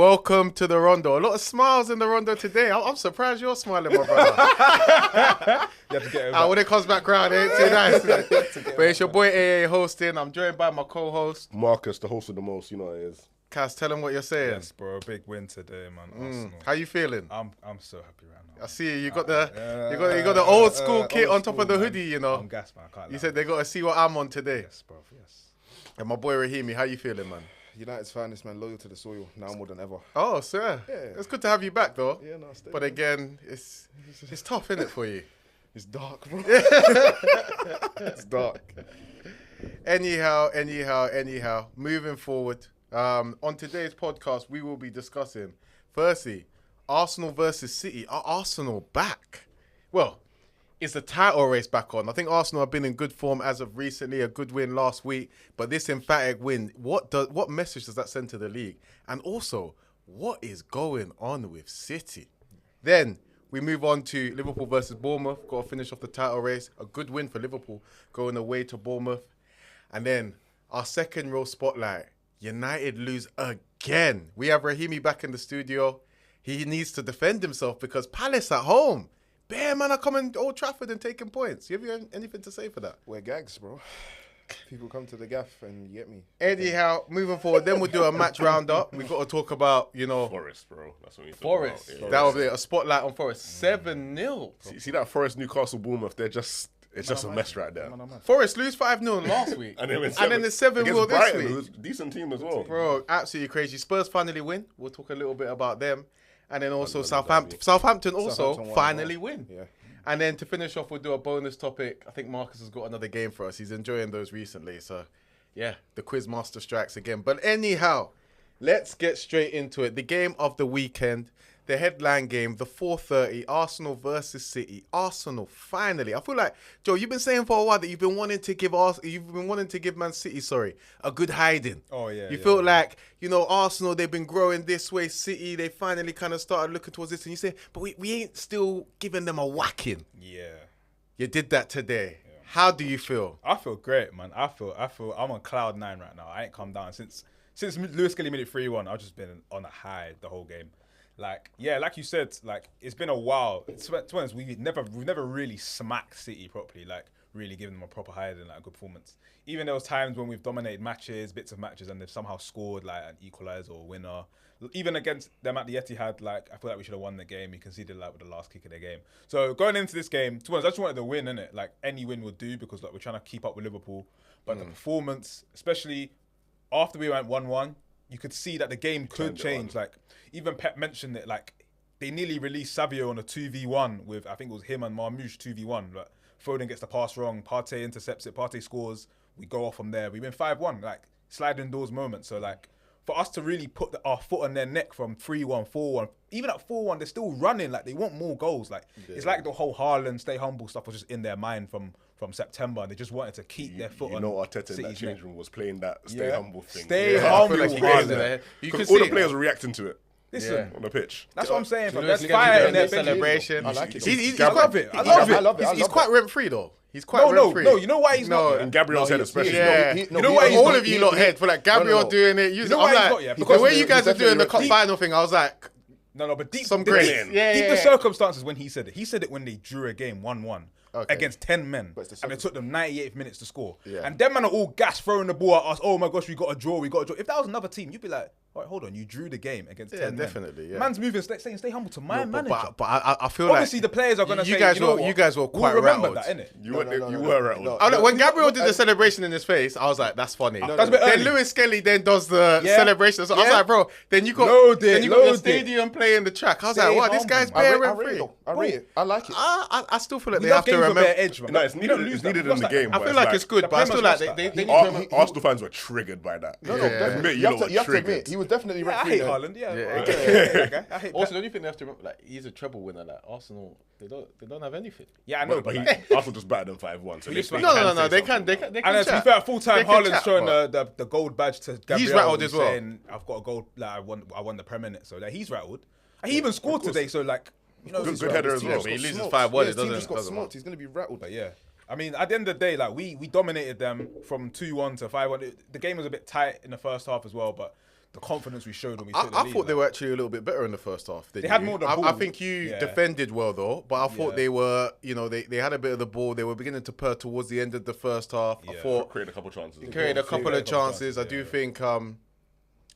welcome to the Rondo. A lot of smiles in the Rondo today. I'm surprised you're smiling, my brother. You have to get over when it comes back round, it ain't too nice. But it's your boy AA hosting. I'm joined by my co-host Marcus, the host of the most. You know what it is. Kaz. Tell him what you're saying. Yes, bro. Big win today, man. Arsenal. How you feeling? I'm so happy right now. I see you got the you got the old school kit on top of the man. hoodie. You know. I'm gassed, man. I can't. You said they got to see what I'm on today. Yes, bro. Yes. And my boy Rahimi, how you feeling, man? United's finest, man, loyal to the soil now more than ever. Oh, sir. Yeah. It's good to have you back, though. Yeah, no, stay. But again, it's tough, isn't it, for you? It's dark, bro. It's dark. Anyhow. Moving forward, on today's podcast, we will be discussing, firstly, Arsenal versus City. Are Arsenal back? Well, is the title race back on? I think Arsenal have been in good form as of recently, a good win last week. But this emphatic win, what message does that send to the league? And also, what is going on with City? Then we move on to Liverpool versus Bournemouth. Got to finish off the title race. A good win for Liverpool going away to Bournemouth. And then our second real spotlight, United lose again. We have Rahimi back in the studio. He needs to defend himself because Palace at home. Bear man are coming to Old Trafford and taking points. You have anything to say for that? We're gags, bro. People come to the gaff and you get me. Anyhow, moving forward, then we'll do a match roundup. We've got to talk about, Forest, bro. That's what we talk Forest. about. Yeah. That was it. A spotlight on Forest. 7-0. See that Forest Newcastle Bournemouth? It's just a mess right there. Forest lose 5-0 last week. And then the 7-0 against this Brighton, week. who's a decent team as well. Bro, absolutely crazy. Spurs finally win. We'll talk a little bit about them. And then also Southampton also finally win. Yeah. And then to finish off, we'll do a bonus topic. I think Marcus has got another game for us. He's enjoying those recently. So, yeah, the quiz master strikes again. But anyhow, let's get straight into it. The game of the weekend, the headline game, the 4:30, Arsenal versus City. Arsenal finally. I feel like, Joe, you've been saying for a while that you've been wanting to give Man City, a good hiding. Oh yeah. You feel like, Arsenal, they've been growing this way. City, they finally kind of started looking towards this. And you say, but we ain't still giving them a whacking. Yeah. You did that today. Yeah. How do you feel? I feel great, man. I feel I'm on cloud 9 right now. I ain't come down since Lewis Kelly made it 3-1. I've just been on a high the whole game. Like you said, it's been a while. To be honest, we've never really smacked City properly, really giving them a proper hiding, a good performance. Even there was times when we've dominated bits of matches, and they've somehow scored an equaliser or a winner. Even against them at the Etihad, I feel like we should have won the game. We conceded with the last kick of the game. So going into this game, to be honest, I just wanted to win, innit? Any win would do because we're trying to keep up with Liverpool. But the performance, especially after we went 1-1, you could see that the game could change. Even Pep mentioned it, they nearly released Savio on a 2v1 with, I think it was him and Marmouche 2v1. But Foden gets the pass wrong, Partey intercepts it, Partey scores, we go off from there. We win 5-1, sliding doors moments. So for us to really put our foot on their neck from 3-1, 4-1, even at 4-1, they're still running, they want more goals. It's like the whole Haaland, stay humble stuff was just in their mind from September, and they just wanted to keep their foot on. Arteta in that change room was playing that stay humble thing. Stay humble. Because all the players were reacting to it. Listen, on the pitch. That's what I'm saying. There's fire in their celebration. I like it. I love it. I love it. He's quite rent-free, though. He's quite rent-free. No, you know why he's not? And Gabriel's head especially. You know why all of you lot head for Gabriel doing it. You know why he's not, yeah? Because the way you guys are doing the cup final thing, I was like... No, but deep the circumstances when he said it. He said it when they drew a game 1-1 against 10 men, and it took them 98 minutes to score. Yeah. And them men are all gas throwing the ball at us. Oh my gosh, we got a draw. If that was another team, you'd be like, all right, hold on, you drew the game against 10 men. Definitely. Yeah. Man's moving, saying stay humble to my manager. But I feel obviously the players are going to say, you guys were quite remember rattled. that, innit? You were rattled. When Gabriel did the celebration in his face, I was like, that's funny. That's a bit early. Then Lewis Kelly then does the celebration. So I was like, bro, then you got the stadium playing the track. I was like, what? This guy's bare rent-free. I rate it. I like it. I still feel like they have to remember. No, it's needed in the game. I feel like it's good, but I still like they need to. Arsenal fans were triggered by that. No, definitely. You have to admit, he was definitely rent-free. Haaland, I hate also, don't you think they have to remember, he's a treble winner, Arsenal, they don't have anything. Yeah, I know, but Arsenal just battered them 5-1. So no, they can. And to be fair, full time, Haaland's showing the gold badge to Gabriel. He's rattled as well. Saying, I've got a gold, I won the Prem in it, so he's rattled. He even scored today, so good header as well. But he loses 5-1, it just got smoked. He's going to be rattled. But yeah. I mean, at the end of the day, we dominated them from 2-1 to 5-1. The game was a bit tight in the first half as well, but the confidence we showed when we took the I lead. thought they were actually a little bit better in the first half. They had more of the I ball. think you Yeah. defended well though, but I thought Yeah. they were, you know, they had a bit of the ball. They were beginning to purr towards the end of the first half. I Yeah. thought Create a couple chances. created a couple of chances. I do yeah. think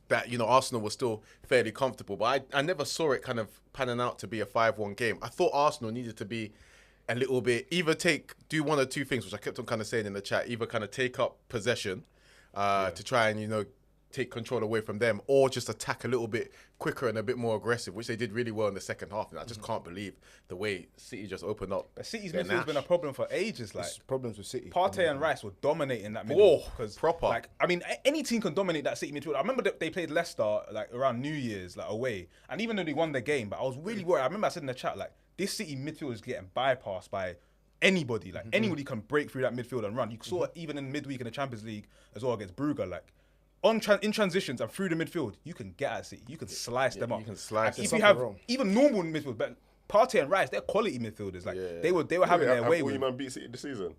that, you know, Arsenal was still fairly comfortable, but I never saw it kind of panning out to be a 5-1 game. I thought Arsenal needed to be a little bit, do one or two things, which I kept on kind of saying in the chat, either kind of take up possession to try and, you know, take control away from them, or just attack a little bit quicker and a bit more aggressive, which they did really well in the second half. And I just can't believe the way City just opened up. But City's their midfield's been a nash. problem for ages. Like There's problems with City. Partey and Rice were dominating that middle. Oh, proper. Like, I mean, any team can dominate that City midfield. I remember that they played Leicester like around New Year's, like away, and even though they won the game, but I was really worried. I remember I said in the chat, like, this City midfield is getting bypassed by anybody. Like anybody can break through that midfield and run. You saw it even in midweek in the Champions League as well against Brugge. Like in transitions and through the midfield, you can get at City. You can slice them up. you can slice And them. if you have even normal midfield, but Partey and Rice, they're quality midfielders. Like they were having their way Have with. you man beat City this season?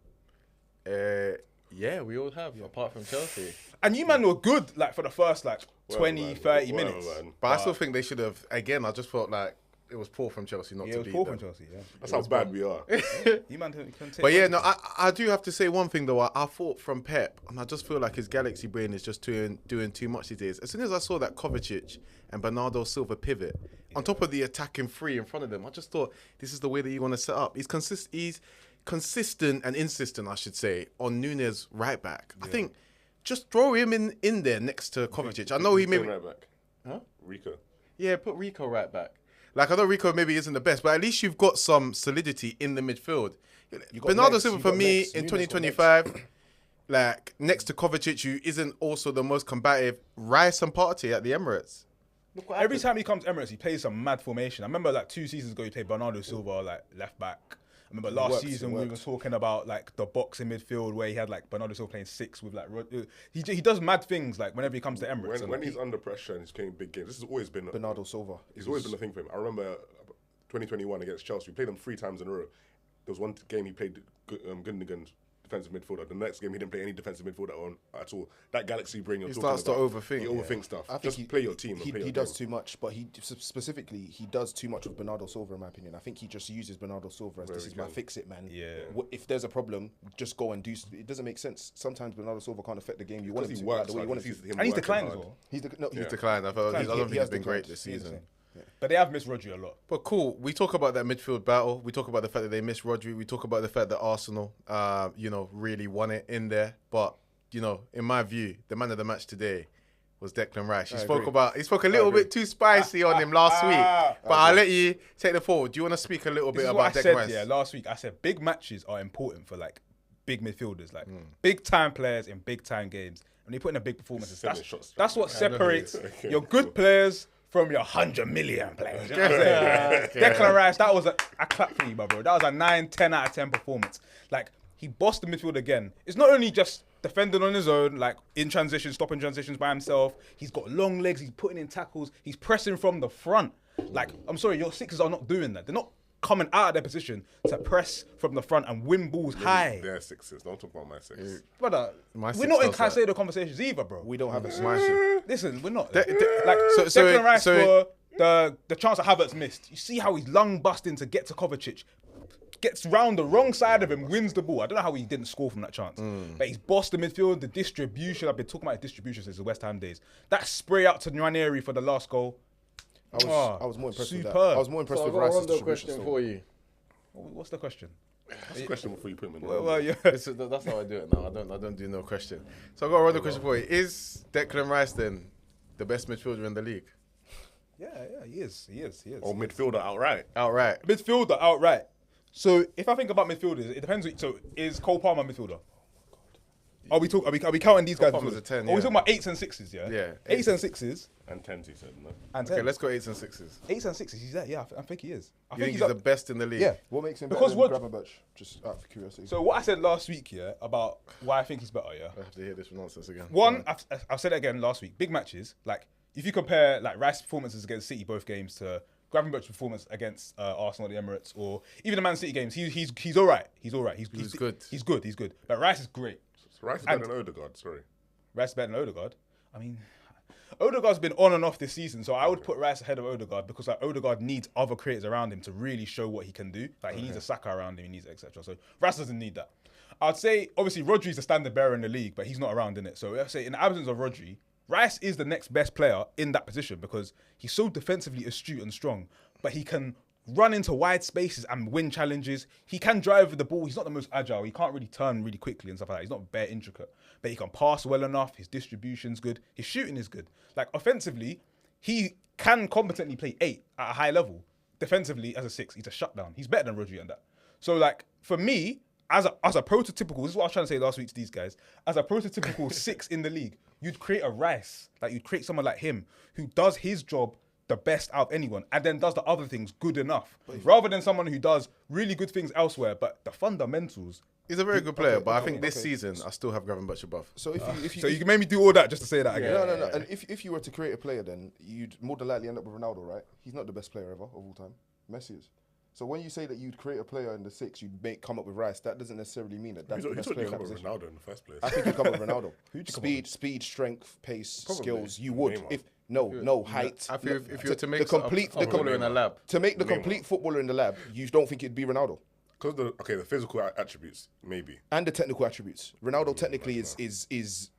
Yeah, we all have, apart from Chelsea. And you man were good like for the first like 20, man, 30 whatever, minutes. man. But I still think they should have, again, I just felt like it was poor from Chelsea not Yeah, to it was beat poor them. from Chelsea. Yeah, That's how bad we are. you man can take. But yeah, no, I do have to say one thing though. I thought from Pep, and I just feel like his galaxy brain is just doing too much these days. As soon as I saw that Kovacic and Bernardo Silva pivot, on top of the attacking three in front of them, I just thought this is the way that you want to set up. He's consistent and insistent, I should say, on Nunes right back. I think just throw him in there next to Kovacic. I know he maybe right back. Huh? Rico. Yeah, put Rico right back. Like, I know Rico maybe isn't the best, but at least you've got some solidity in the midfield. got Bernardo legs, Silva you for got me legs. in Nunes got 2025, like next to Kovacic, who isn't also the most combative, Rice and Partey at the Emirates. Look what Every happened. time he comes to Emirates, he plays some mad formation. I remember like 2 seasons ago, he played Bernardo Silva like left back. I remember last works, season it we were works. talking about like the boxing midfield where he had like Bernardo Silva playing 6 with like he does mad things like whenever he comes to Emirates. When he's under pressure and he's playing big games, this has always been Bernardo Silva. It's always been a thing for him. I remember 2021 against Chelsea. We played them 3 times in a row. There was one game he played Gundogan defensive midfielder. The next game he didn't play any defensive midfielder at all. That galaxy brain you're He talking starts to about. overthink. He overthinks stuff. I think Just play your team. and play He your does game. too much, but he specifically he does too much with Bernardo Silva, in my opinion. I think he just uses Bernardo Silva as this is my fix it man. Yeah. If there's a problem, just go and do. It doesn't make sense. Sometimes Bernardo Silva can't affect the game you want him Because to. he like works the way you hard. want him to. Him and he's working declined as hard. well. He's declined. I don't think he he's has been great declined. this He has season. But they have missed Rodri a lot. But cool. We talk about that midfield battle. We talk about the fact that they missed Rodri. We talk about the fact that Arsenal, really won it in there. But in my view, the man of the match today was Declan Rice. He spoke a little bit too spicy on him last week. But I'll let you take the forward. Do you want to speak a little This bit is what about I Declan said, Rice? yeah, last week. I said big matches are important for like big midfielders, like big time players in big time games. When they put in a big performances, Seven shots. that's what Yeah, I know separates he is. your good players from your 100 million players. You know what I'm saying? Declan Rice, that was a clap for you, bro. That was a 9, 10 out of 10 performance. Like, he bossed the midfield again. It's not only just defending on his own, like in transition, stopping transitions by himself. He's got long legs. He's putting in tackles. He's pressing from the front. Like, I'm sorry, your Sixers are not doing that. They're not coming out of their position to press from the front and win balls high. They're 6s. Don't talk about my 6. Brother, My we're six not in does that. Caicedo conversations either, bro. We don't have a Listen, we're not. so- Declan Rice so- for the chance that Havertz missed. You see how he's lung busting to get to Kovacic. Gets round the wrong side of him, wins the ball. I don't know how he didn't score from that chance. But he's bossed the midfield, the distribution. I've been talking about distribution since the West Ham days. That spray out to Nwaneri for the last goal. I was more impressed with that. Superb. I was more impressed So I've with got a Rice's Rondo distribution. question still. for you. What's the question? That's a question before you put him in. Well, yeah. That's how I do it now. I don't do no question. So I've got a Rondo question for you. Is Declan Rice then the best midfielder in the league? Yeah, he is. Or midfielder outright. Outright. Midfielder outright. So if I think about midfielders, it depends. So is Cole Palmer midfielder? Are we counting these guys? Palmer's midfielders? a 10, Are we yeah. talking about 8s and 6s? Yeah. Yeah. 8s and 6s And 10s, he said, no? and 10s. Okay, let's go 8s and 6s. 8s and 6s. He's there. Yeah, I think he is. I You think he's up- the best in the league? Yeah. What makes him Because better than what- Gravenberch? Just out of curiosity. So what I said last week, yeah, about why I think he's better, yeah. I have to hear this nonsense again. One, I've said it again last week. Big matches, like if you compare like Rice's performances against City both games to Gravenberch's performance against Arsenal at the Emirates, or even the Man City games, he's all right. He's all right. He's good. He's good. But Rice is great. So Rice is better than Odegaard, sorry. Rice is better than Odegaard. I mean, Odegaard's been on and off this season, so I would put Rice ahead of Odegaard because like Odegaard needs other creators around him to really show what he can do. Like he needs a Saka around him, he needs etc. So Rice doesn't need that. I'd say obviously Rodri's the standard bearer in the league, but he's not around in it. So I'd say in the absence of Rodri, Rice is the next best player in that position because he's so defensively astute and strong, but he can run into wide spaces and win challenges. He can drive with the ball. He's not the most agile. He can't really turn really quickly and stuff like that. He's not bare intricate, but he can pass well enough. His distribution's good. His shooting is good. Like offensively, he can competently play 8 at a high level. Defensively, as a 6, he's a shutdown. He's better than Rodri on that. So like for me, as a prototypical, this is what I was trying to say last week to these guys. As a prototypical 6 in the league, you'd create a Rice. Like you'd create someone like him who does his job the best out of anyone and then does the other things good enough rather than someone who does really good things elsewhere but the fundamentals. He's a very good player, but I think this season I still have Gravenberch above. So if you So you can make me do all that just to say that again. No. And if you were to create a player, then you'd more than likely end up with Ronaldo, right? He's not the best player ever of all time. Messi is. So when you say that you'd create a player in the 6, you'd come up with Rice. That doesn't necessarily mean that that's the best player in that position. Ronaldo in the first place. I think you'd come up with Ronaldo. Speed, strength, pace, skills. You would. Neymar. No height. I feel if you were to make the complete footballer in a lab, to make the complete footballer in the lab, you don't think it'd be Ronaldo. Because the physical attributes, maybe. And the technical attributes. Ronaldo technically is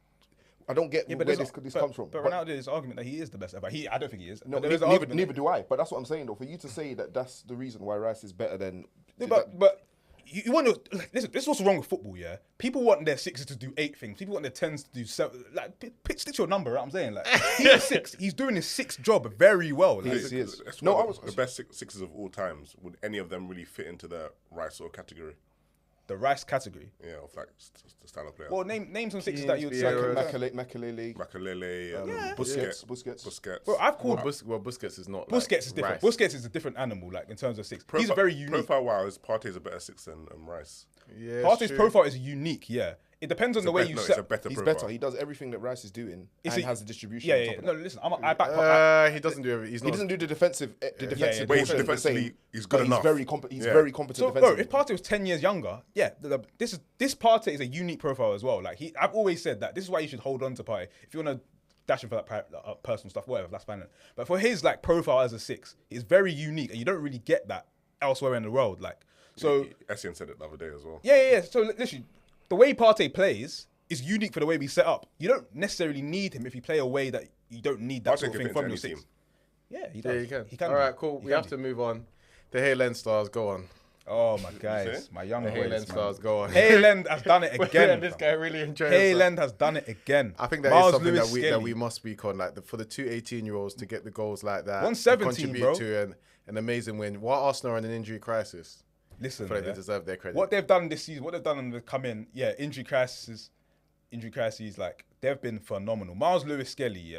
I don't get where this comes from. But Ronaldo is argument that he is the best ever. I don't think he is. No, There is an argument neither do I. But that's what I'm saying though. For you to say that that's the reason why Rice is better than... But you want to... Listen, this is what's wrong with football, yeah? People want their 6s to do 8 things. People want their 10s to do 7. Like, stick your number, right? I'm saying. Like, he's a 6. He's doing his 6th job very well. Like, He is. The best sixes of all times. Would any of them really fit into the Rice or category? the Rice category. Yeah, of like the style of player. Well, name some 6s that you'd say. Makalele, Busquets. Bro, I've called Busquets is not. Busquets is different. Rice. Busquets is a different animal, like in terms of 6. He's very unique. Profile-wise, Partey's a better 6 than Rice. Yeah, Partey's profile is unique. Yeah, it depends on the way you set. He's better. He does everything that Rice is doing and has the distribution. Yeah, on top No, of that. listen, I back. He doesn't do everything. He doesn't do the defensive. But he's defensively, he's good enough. He's very competent So, bro, defensively. if Partey was 10 years younger, this Partey is a unique profile as well. Like I've always said that this is why you should hold on to Partey. If you want to dash him for that personal stuff, whatever, that's fine. But for his like profile as a 6, it's very unique, and you don't really get that elsewhere in the world. Like, so Essien said it the other day as well. Yeah. So literally, the way Partey plays is unique for the way we set up. You don't necessarily need him if you play a way that you don't need that sort of thing from your 6. Yeah, he does. Yeah, He can. All right, cool. We have to move on. The Haaland stars, go on. Oh my guys, my young The boys, Haaland stars, go on. Haaland has done it again. This guy really enjoys Haaland has done it again. I think that is something that we must speak on. Like for the 2 18-year-olds to get the goals like that, 117, contribute bro. to an amazing win. While Arsenal are in an injury crisis, Listen, I feel like they deserve their credit. What they've done this season, what they've done when they come in, injury crises, like they've been phenomenal. Miles Lewis Skelly,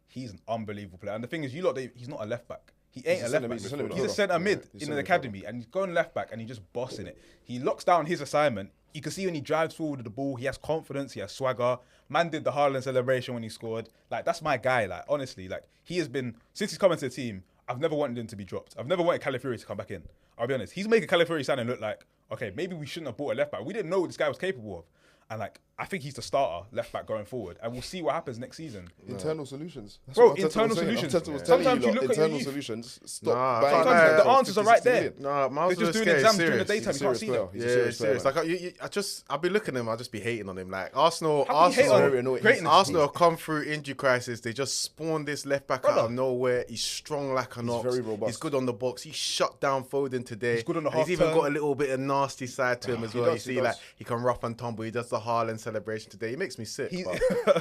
he's an unbelievable player. And the thing is, he's not a left back. He ain't a left back. He's a centre mid in the academy, and he's going left back, and he's just bossing it. He locks down his assignment. You can see when he drives forward with the ball, he has confidence, he has swagger. Man did the Haaland celebration when he scored. Like, that's my guy. Like, honestly, like he has been, since he's come into the team, I've never wanted him to be dropped. I've never wanted Calafiori to come back in. I'll be honest. He's making Calafiori signing look like, okay, maybe we shouldn't have bought a left back. We didn't know what this guy was capable of. And like, I think he's the starter left back going forward, and we'll see what happens next season. Internal solutions, bro. Internal solutions. Sometimes you look at internal you. solutions. Sometimes the answers are right there. Nah, Miles They're just Lewis doing Skelly is exams during the serious. daytime. You can't see them. Yeah, serious. Like I'll be looking at him. I'll just be hating on him. Like Arsenal have come through injury crisis. They just spawned this left back out of nowhere. He's strong like an ox. Very robust. He's good on the box. He shut down Foden today. He's good on the half He's even turn. got a little bit of nasty side to him as well. You see, does. like he can rough and tumble. He does the Haaland celebration today. He makes me sick.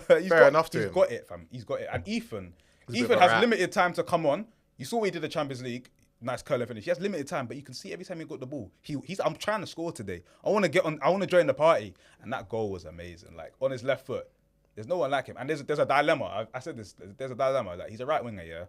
Fair enough to him. He's got it, fam. He's got it. And Ethan a bit of a has rat. limited time to come on. You saw what he did the Champions League. Nice curler finish. He has limited time, but you can see every time he got the ball, I'm trying to score today. I want to join the party. And that goal was amazing. Like on his left foot, there's no one like him. And there's a dilemma. I said this. There's a dilemma. Like he's a right winger, yeah.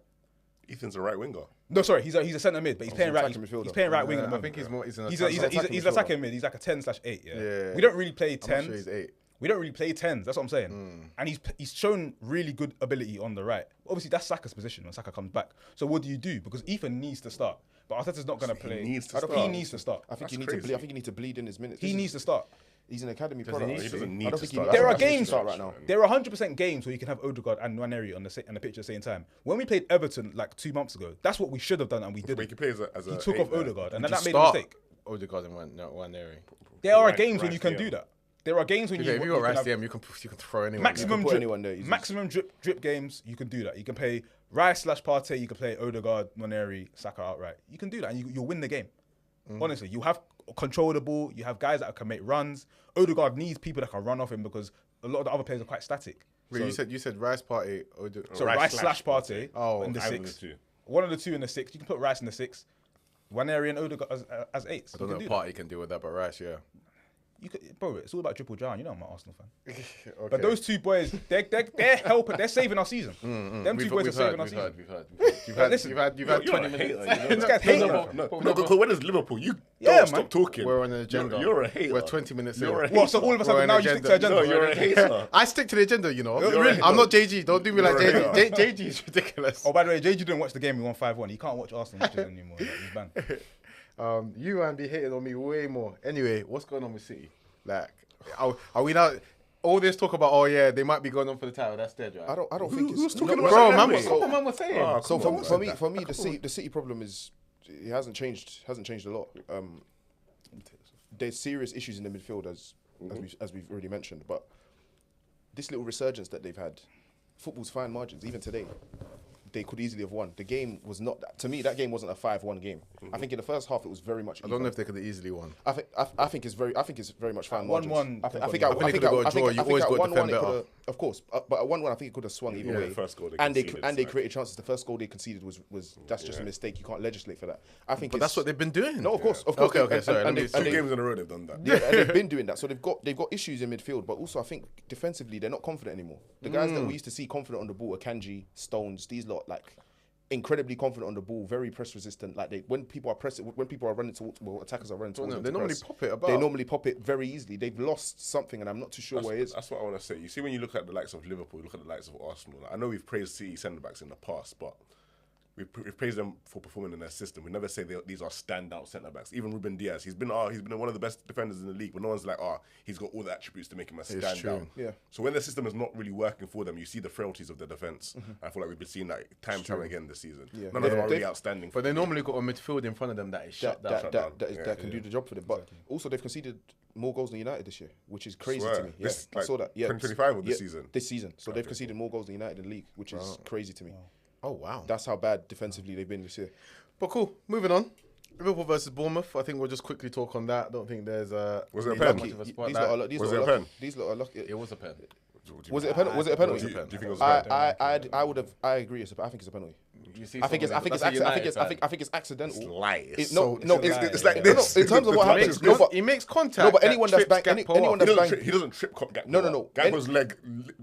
Ethan's a right winger. No, sorry, he's a centre mid, but he's playing right. He's playing right wing at the I moment. think he's more. He's attacking mid. He's like a 10/8. Yeah. We don't really play 10s. I'm sure he's 8. We don't really play 10s. That's what I'm saying. And he's shown really good ability on the right. Obviously, that's Saka's position when Saka comes back. So what do you do? Because Ethan needs to start. But Arteta's not going to play. He needs to I don't start. think he needs to start. I think That's crazy. I think you need to bleed in his minutes. He needs to start. He's an academy he product. needs He to? doesn't I need don't to think he- start. There are I think he should games start right now. There are 100% games where you can have Odegaard and Nwaneri on the pitch at the same time. When we played Everton like 2 months ago, that's what we should have done and we But he didn't. can play as a He took eight off man. Odegaard and then Just that made a start mistake. Odegaard in one area. There are Right- games when right you can DM. do that. There are games when Yeah, if you got can Rice have DM, you can throw anyone. maximum put drip, anyone there, easy. maximum drip games. You can do that. You can play Rice/Partey. You can play Odegaard, Nwaneri, Saka outright. You can do that, and you'll win the game. Honestly, you have control of the ball. You have guys that can make runs. Odegaard needs people that can run off him because a lot of the other players are quite static. Wait, So- you said Rice Party. So Rice Rice/Partey Oh, in the either of six. the two. One of the two in the six. You can put Rice in the six. Nwaneri and Odegaard as eights. I don't know You if can do Party can deal with that, but Rice, yeah. that. You could, bro, it's all about triple John. You know I'm an Arsenal fan. Okay. But those two boys, they're helping. They're saving our season. Them two boys are saving our season. We've heard. Listen, You've had You're 20 a minutes. hater, you know This that. guy's hating. No, because when it's Liverpool, you Yeah, don't man. stop talking. We're on an agenda. You're a hater. We're 20 minutes You're in. a What? So all of a We're sudden on now you stick to agenda. agenda? No, you're a hater. I stick to the agenda, you know. Really? I'm not JG. Don't do me like You're a JG. JG is ridiculous. Oh, by the way, JG didn't watch the game. We won 5-1. He can't watch Arsenal matches anymore. Like, he's banned. You man be hating on me way more. Anyway, what's going on with City? Like, are we now? All this talk about, oh yeah, they might be going on for the title. That's dead, right? I don't Who- think who's it's talking no, about Bro, that man, anyway? what the man was saying? Oh, So come on, for man. me, the City problem is it hasn't changed a lot. There's serious issues in the midfield as we've already mentioned, but this little resurgence that they've had, football's fine margins. Even today, they could easily have won. The game was not to me. That game wasn't a 5-1 game. I think in the first half it was very much. I don't know if they could have easily won. I think it's very much fine margins. 1-1, I they've think got- at I think they could've got a draw. You always got to 1-1 defend it better. coulda- of course, but at 1-1 I think it could have swung either Yeah, way. the first goal they and they conceded, created chances. The first goal they conceded was that's just a mistake. You can't legislate for that. I think, But that's what they've been doing. No, of course. Okay, And- sorry, let and me- they- Two and they- games in a row they've done that. yeah, and they've been doing that. So they've got issues in midfield, but also I think defensively they're not confident anymore. The guys that we used to see confident on the ball, Akanji, Stones, these lot like incredibly confident on the ball, very press resistant. Like when people are running towards, well, attackers are running towards them They to normally press, pop it about. They normally pop it very easily. They've lost something, and I'm not too sure where it is. That's what I want to say. You see, when you look at the likes of Liverpool, you look at the likes of Arsenal. Like, I know we've praised City centre backs in the past, but we've praised them for performing in their system. We never say these are standout centre backs. Even Ruben Diaz, he's been one of the best defenders in the league, but no one's like, he's got all the attributes to make him a standout. true. Yeah. So when the system is not really working for them, you see the frailties of the defence. I feel like we've been seeing that time and time again this season. Yeah. None of them Yeah. are really outstanding. But they normally got a midfield in front of them that is shut down. That can do the job for them. But also they've conceded more goals than United this year, which is crazy Swear. to me. Yeah, This, I saw that. Yeah, 2025 or this season? This season. So they've conceded more goals than United in the league, which is crazy to me. Oh wow. That's how bad defensively they've been this year. But cool. Moving on. Liverpool versus Bournemouth. I think we'll just quickly talk on that. I don't think there's Was it a that pen? much of a These spotlight. lot are lucky. Was it a pen? These lot are lucky. It was a pen. Was it a penalty? Was it a penalty? Do you think it was a pen? I would have. I agree. I think it's a penalty. You see I think it's something that's a United fan. I think it's accidental. It's lies. It's like no, this. in terms of what The happens. touch is- He makes contact. No, but that anyone that's trips bang- Gakpo anyone up. that's He doesn't trip Gakpo. No. Gakpo's leg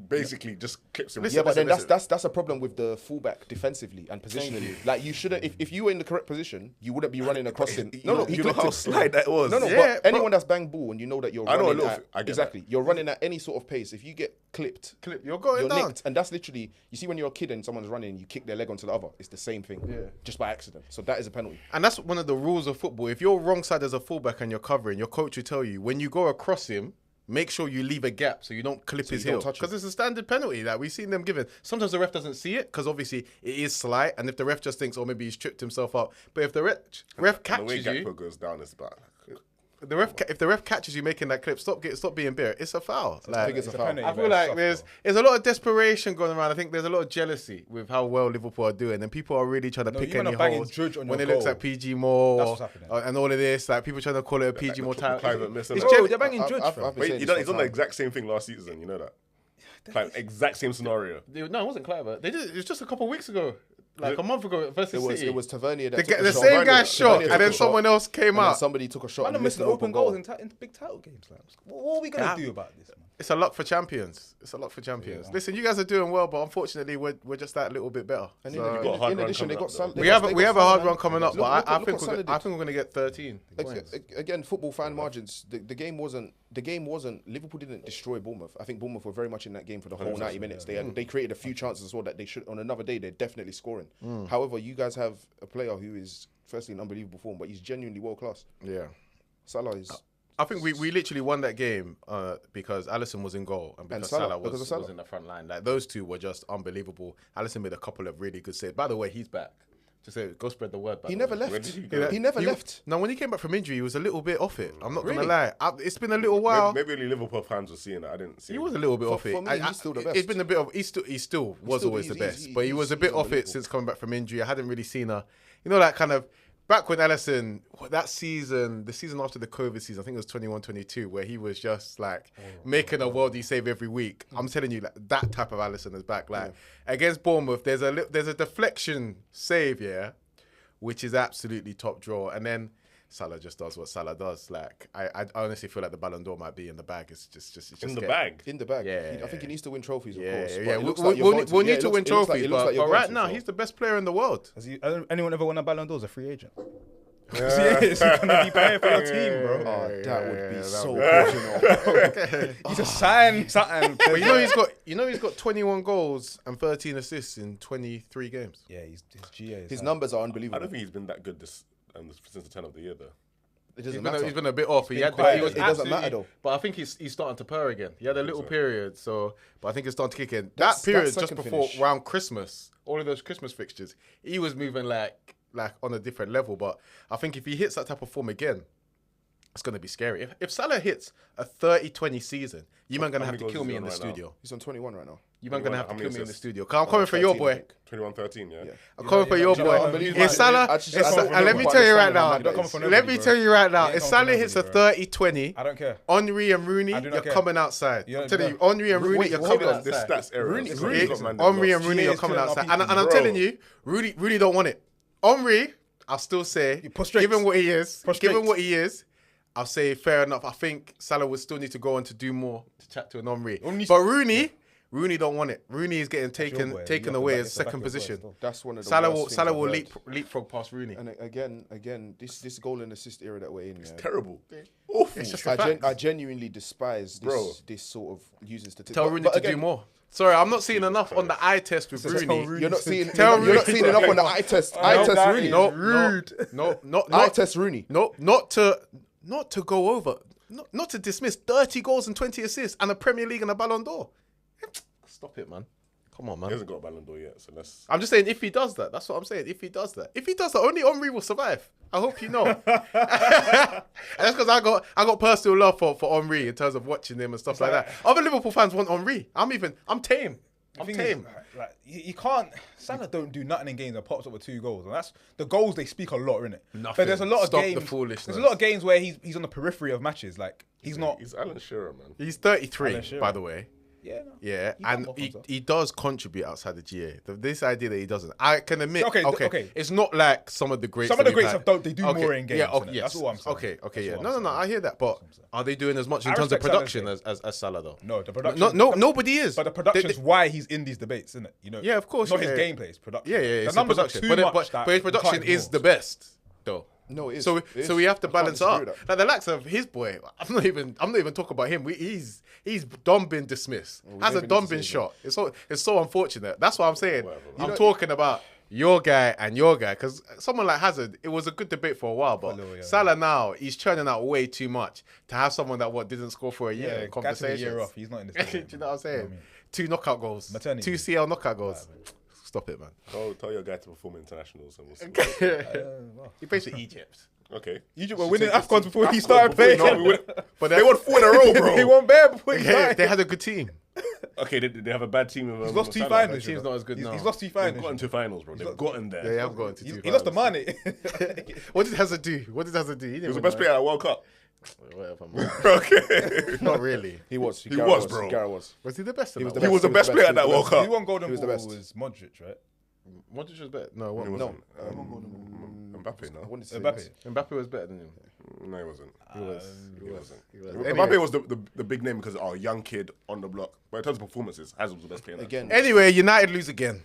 basically just clips him. Yeah, but then that's a problem with the fullback defensively and positionally. Like you shouldn't. If you were in the correct position, you wouldn't be running across him. You know clipped how it. slide that was. No, Yeah, but anyone that's bang ball and you know that you're I know a running little at, I get exactly, you're running at any sort of pace. If you get clipped, You're going you're down. nicked, and that's literally you see when you're a kid and someone's running, and you kick their leg onto the other. It's the same thing, just by accident. So that is a penalty. And that's one of the rules of football. If you're wrong side as a fullback and you're covering, your coach will tell you when you go across him, make sure you leave a gap so you don't clip his you don't heel. touch him. Because it's a standard penalty that we've seen them given. Sometimes the ref doesn't see it because obviously it is slight. And if the ref just thinks, oh, maybe he's tripped himself up. But if the ref The way catches you, Gakpo goes down is bad. if the ref catches you making that clip, stop being bitter. It's a foul. I think it's a foul. penalty. I feel like there's a lot of desperation going around. I think there's a lot of jealousy with how well Liverpool are doing, and people are really trying to pick you man any are banging holes Judge on when your it looks goal. like PG Moore That's what's happening. and all of this. Like people trying to call it a PG Moore title. private miss, It's innit? Bro, jealous. they're banging Judge, I've fam. been Wait, saying he's this done for the time. exact same thing last season. You know that. Like exact same scenario. No, it wasn't clever. They did. It was just a couple of weeks ago, like a month ago versus City. It was Tavernier that the took the the shot. same guy Tavernier shot, took and then a shot, someone else came and then out. somebody took a shot. Man, and I'm missed missing an open goals in big title games. Like, what are we gonna do about this, man? It's a luck for champions. It's a luck for champions. Listen, you guys are doing well, but unfortunately, we're just that little bit better. And So- got a hard in run addition, they coming got up, Salah. though. we have a hard run coming up, but I think what Salah did. we're going to get 13 points. Again, football fan margins. The game wasn't the game wasn't. Liverpool didn't destroy Bournemouth. I think Bournemouth were very much in that game for the whole 90 minutes. They created a few chances as well that they should. On another day, they're definitely scoring. However, you guys have a player who is firstly an unbelievable form, but he's genuinely world class. Yeah. Salah is. I think we literally won that game because Alisson was in goal and because Salah was in the front line. Like those two were just unbelievable. Alisson made a couple of really good saves. By the way, he's back. Just say, go spread the word. He never left. He never left. No, when he came back from injury, he was a little bit off it. I'm not gonna lie. It's been a little while. Maybe only Liverpool fans were seeing it. I didn't see. He was a little bit off it. For me, he's still the best. It's been a bit of. He still was always the best, but he was a bit off it since coming back from injury. I hadn't really seen that kind of. Back when Alisson, that season, the season after the COVID season, I think it was 21-22, where he was just like making a worldie save every week. I'm telling you, like that type of Alisson is back. Like against Bournemouth, there's a deflection save, which is absolutely top draw, and then Salah just does what Salah does. Like I honestly feel like the Ballon d'Or might be in the bag. It's just in the bag. In the bag. Yeah. I think he needs to win trophies, of course. Yeah. We'll need to win trophies, but right now he's the best player in the world. Has anyone ever won a Ballon d'Or as a free agent? He's gonna be paying for your team, bro. Oh, that would be so good, He's a sign something. But he's got 21 goals and 13 assists in 23 games. Yeah, his GA. His numbers are I unbelievable. don't think he's been that good since the 10 of the year though. It doesn't matter. He's been a bit off. It doesn't matter though. But I think he's starting to purr again. He had a little period, but I think it's starting to kick in. That period just before around Christmas, all of those Christmas fixtures, he was moving like on a different level. But I think if he hits that type of form again, it's going to be scary. If Salah hits a 30-20 season, you man going to have to kill me in the studio. He's on 21 right now. You man going to have to kill me in the studio. Because I'm coming for your boy. 21-13, yeah. I'm coming for your boy. If Salah, and let me tell you right now, if Salah hits a 30-20, I don't care. Henry and Rooney, you're coming outside. I'm telling you, Henry and Rooney, you're coming outside. This stats era. Henry and Rooney are coming outside. And I'm telling you, Rooney don't want it. Henry, I'll still say, given what he is, I'll say fair enough. I think Salah would still need to go on to do more to chat to an Henry. But Rooney don't want it. Rooney is getting taken away as second position. That's one of the Salah will leapfrog past Rooney. And again, this goal and assist era that we're in, it's terrible. Awful. It's just I genuinely despise this sort of using statistics. Tell Rooney to do more. Sorry, I'm not seeing enough on the eye test with Rooney. You're not seeing enough on the eye test. Eye test Rooney. Not eye test Rooney. Not to go over. Not to dismiss 30 goals and 20 assists and a Premier League and a Ballon d'Or. Stop it, man. Come on, man. He hasn't got a Ballon d'Or yet, so let's... I'm just saying, if he does that, that's what I'm saying. If he does that, only Henry will survive. I hope you know. And that's because I got personal love for Henry in terms of watching him and stuff like that. Other Liverpool fans want Henry. I'm tame. I'm tame. You can't. Salah don't do nothing in games and pops up with 2 goals, and that's the goals they speak a lot, innit? Nothing. But there's a lot of games. The foolishness. There's a lot of games where he's on the periphery of matches. Like he's not. He's Alan Shearer, man. He's 33, by the way. Yeah. Yeah, and he does contribute outside the GA. This idea that he doesn't, I can admit. Okay. It's not like some of the greats. Some of the greats they do more in games. Yeah, yes. That's all I'm saying. Okay. No. I hear that, but are they doing as much in terms of production as Salah though? No, the production. Nobody is. But the production is why he's in these debates, isn't it? You know. Yeah, of course. Not his gameplay, it's production. Yeah. The numbers are too much. But his production is the best, though. No, it is. So we have to balance out. Like the likes of his boy, I'm not even talking about him. He's done been dismissed. Hasn't done been shot. It's so unfortunate. That's what I'm saying. I'm talking about your guy and your guy, because someone like Hazard, it was a good debate for a while, but Salah now he's churning out way too much to have someone that didn't score for a year in conversations. Year off. He's not in this. Do you know what I'm saying? 2 knockout goals, 2 CL knockout goals. Stop it, man. Tell your guy to perform internationals and we'll see. He plays for Egypt. Okay. Egypt were winning AFCONs before he started playing. But they won 4 in a row, bro. They won bare before he started. They had a good team. Okay, they have a the team. He's lost 2 finals. The team's not as good now. He's lost 2 finals. They've gotten to finals, bro. They've gotten there. They have gotten to 2 finals. He lost to Mane. What did Hazard do? He was the best player at World Cup. Whatever, man. Okay. Not really. He was, bro. Gareth was. Was he the best? He was the best player at that World Cup. He won Golden Ball was Modric, right? Modric was better. No, Mbappe, no. Mbappe was better than him. No, he wasn't. He wasn't. Mbappe was the big name because young kid on the block. But in terms of performances, Hazard was the best player. Again. Anyway, United lose again.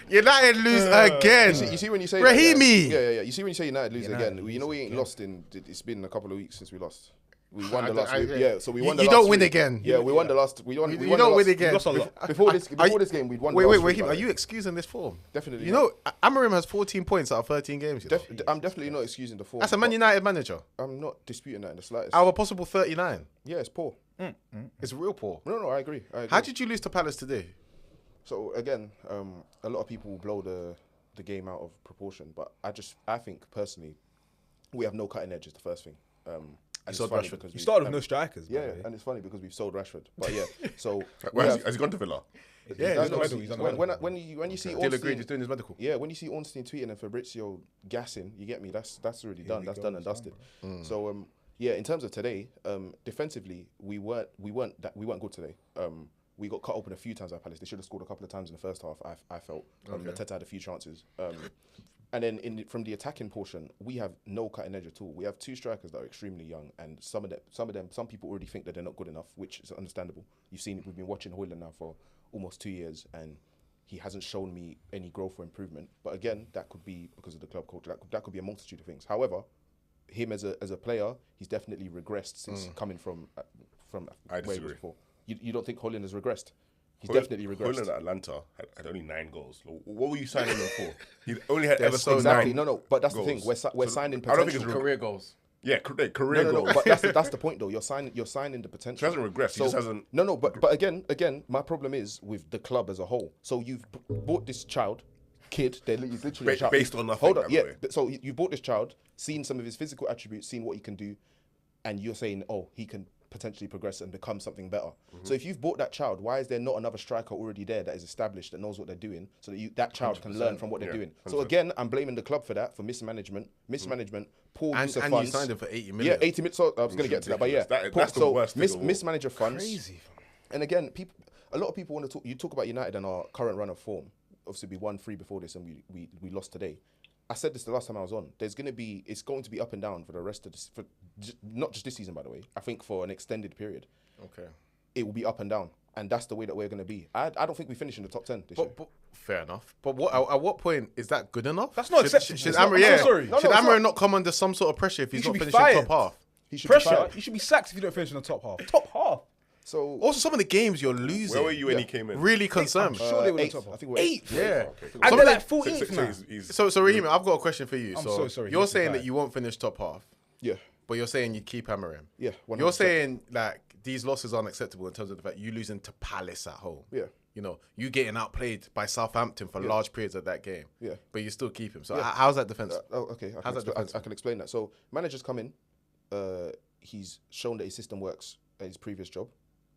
United lose again. You see when you say Rahimi. that, yeah. You see when you say United lose again. You know we ain't lost in. It's been a couple of weeks since we lost. We won the last. So we won the last. You don't win three. again. Yeah, we won the last. We won. You don't win again. We lost a lot. Before this game, we'd won. Wait, the last wait. three, Are you excusing this form? Definitely. You know, Amorim has 14 points out of 13 games. I'm definitely not excusing the form. That's a Man United manager. I'm not disputing that in the slightest. Out of a possible 39. Yeah, it's poor. It's real poor. No, I agree. How did you lose to Palace today? So again, a lot of people blow the game out of proportion, but I think personally, we have no cutting edge is the first thing. And sold it's funny Rashford. because You started with no strikers. by Yeah, the way. and it's funny because we've sold Rashford. But yeah, so Has he gone to Villa? Yeah, that's he's not- done the medal. when you see Still agreed. Ornstein, He's doing his medical. yeah, when you see Ornstein tweeting and Fabrizio gassing, you get me. That's already done. That's done and dusted. So yeah, in terms of today, defensively we weren't good today. We got cut open a few times by Palace. They should have scored a couple of times in the first half. I felt Mateta had a few chances. And then from the attacking portion, we have no cutting edge at all. We have two strikers that are extremely young, and some people already think that they're not good enough, which is understandable. You've seen it. We've been watching Højlund now for almost 2 years, and he hasn't shown me any growth or improvement. But again, that could be because of the club culture. That could be a multitude of things. However, him as a player, he's definitely regressed since coming from I where he was disagree. before. You don't think Højlund has regressed? He's definitely regressed. Højlund at Atlanta had only 9 goals. What were you signing him for? He only had ever so scored Exactly. 9 No. But that's goals. the thing. We're signing I don't think potential. it's Career goals. Yeah, career No. goals. But that's the point though. You're signing the potential. He hasn't regressed. He just hasn't. No. But again, my problem is with the club as a whole. So you've bought this kid. He's literally a child. Based on nothing, Hold on. by the Yeah. way. So you bought this child, seen some of his physical attributes, seen what he can do, and you're saying, oh, he can potentially progress and become something better. So if you've bought that child, why is there not another striker already there that is established that knows what they're doing, so that that child can learn from what they're doing? So 100%. again, I'm blaming the club for that, for mismanagement, poor use of And funds. you signed him for 80 million. Yeah, 80 minutes. So I was going to get to that, but yeah, ridiculous. That's the worst thing of all. mismanage of funds. Crazy. And again, a lot of people want to talk. You talk about United and our current run of form. Obviously, we won 3 before this, and we lost today. I said this the last time I was on. It's going to be up and down for the rest of this, not just this season, by the way. I think for an extended period, Okay. it will be up and down, and that's the way that we're going to be. I don't think we finish in the top 10 this year. But fair enough. But at what point is that good enough? That's not acceptable. Should It's not- Amorim, I'm so sorry. No, should it's Amorim not. not come under some sort of pressure if he's He should not be finishing fired. top half? He should be Pressure. fired. You should be sacked if you don't finish in the top half. Top half. So Also, some of the games you're losing. Where were you when he came in? Really concerned. Sure they were in the eighth. top half. I think we're Eighth. Yeah. And Some they're of like the- 14th now. he's So Rahimi, I've got a question for you. I'm so sorry, You're he's saying fired. that you won't finish top half, yeah, but you're saying you'd keep Amorim. yeah. 100%. You're saying like these losses aren't acceptable in terms of the fact you losing to Palace at home. Yeah. You know, you getting outplayed by Southampton for large periods of that game. Yeah. But you still keep him. So Yeah. how's that defense? Okay. How's that defensive? I can explain that. So managers come in. He's shown that his system works at his previous job.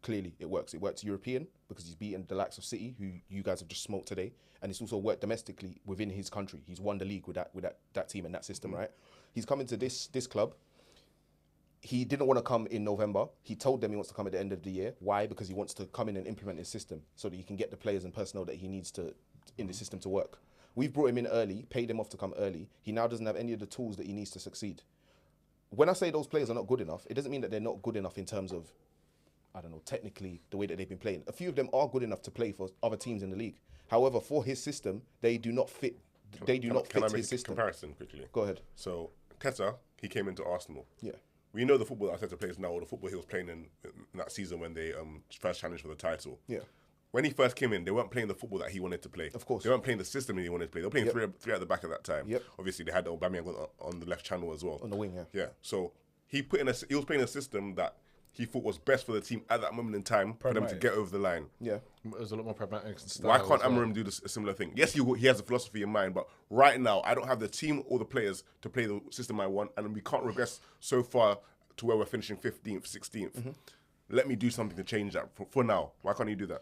Clearly, it works. It works European because he's beaten the likes of City, who you guys have just smoked today, and it's also worked domestically within his country. He's won the league with that team and that system, right? He's coming to this club. He didn't want to come in November. He told them he wants to come at the end of the year. Why? Because he wants to come in and implement his system so that he can get the players and personnel that he needs in the system to work. We've brought him in early, paid him off to come early. He now doesn't have any of the tools that he needs to succeed. When I say those players are not good enough, it doesn't mean that they're not good enough in terms of, I don't know, technically the way that they've been playing. A few of them are good enough to play for other teams in the league. However, for his system, they do not fit. They do not Can I fit make his a system. comparison quickly? Go ahead. So Teta, he came into Arsenal. Yeah. We know the football that Arteta plays now, or the football he was playing in that season when they first challenged for the title. Yeah. When he first came in, they weren't playing the football that he wanted to play. Of course. They weren't playing the system that he wanted to play. They were playing three at the back at that time. Yep. Obviously, they had Aubameyang on the left channel as well. On the wing, yeah. Yeah. So he was playing a system that he thought was best for the team at that moment in time for them to Pragmatic. get over the line. Yeah. It was a lot more pragmatic. Why can't Amorim do a similar thing? Yes, he has a philosophy in mind, but right now I don't have the team or the players to play the system I want, and we can't regress so far to where we're finishing 15th, 16th. Let me do something to change that for now. Why can't he do that?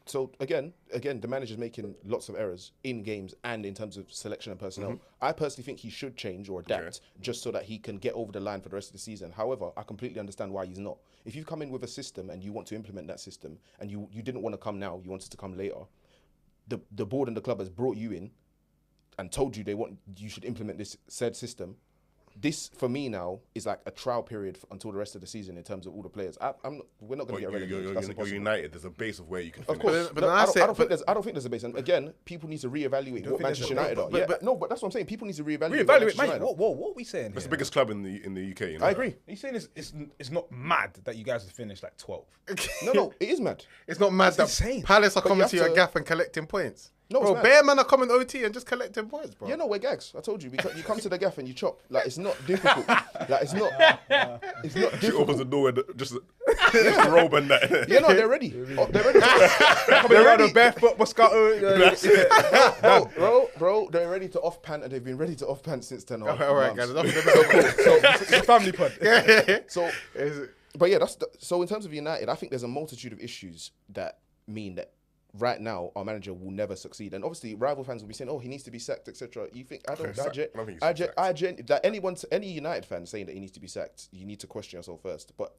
So again, the manager's making lots of errors in games and in terms of selection and personnel. I personally think he should change or adapt just so that he can get over the line for the rest of the season. However, I completely understand why he's not. If you come in with a system and you want to implement that system and you didn't want to come now, you wanted to come later, the board and the club has brought you in and told you you should implement this said system. this for me now is like a trial period until the rest of the season in terms of all the players. We're not going to get relegated. That's You're impossible. United. There's a base of where you can. Of finish. course, But no, then I I don't think there's a base. And again, people need to reevaluate what Manchester United are. but No, but that's what I'm saying. People need to reevaluate. Reevaluate, what Manchester mate. United are. What are we saying It's here? the biggest club in the UK. You know? I agree. Are you saying it's not mad that you guys have finished like 12? No, it is mad. It's not mad that insane. Palace are But you coming have to your to- gaff and collecting points. No, bro, it's mad. bare man are coming OT and just collecting points, bro. Yeah, no, we're gags. I told you. You come to the gaff and you chop. Like, it's not difficult. Like, it's not She difficult. opens the door and just robe and that. Yeah, no, they're ready. Oh, they're ready. They're ready. Barefoot Moscato. Bro, they're ready to off pant and they've been ready to off pant since 10 All right, guys. months. enough. It's a family pod. So, but yeah, so in terms of United, I think there's a multitude of issues that mean that right now our manager will never succeed. And obviously, rival fans will be saying, "Oh, he needs to be sacked, etc." You think? I don't think that any United fan saying that he needs to be sacked, you need to question yourself first. But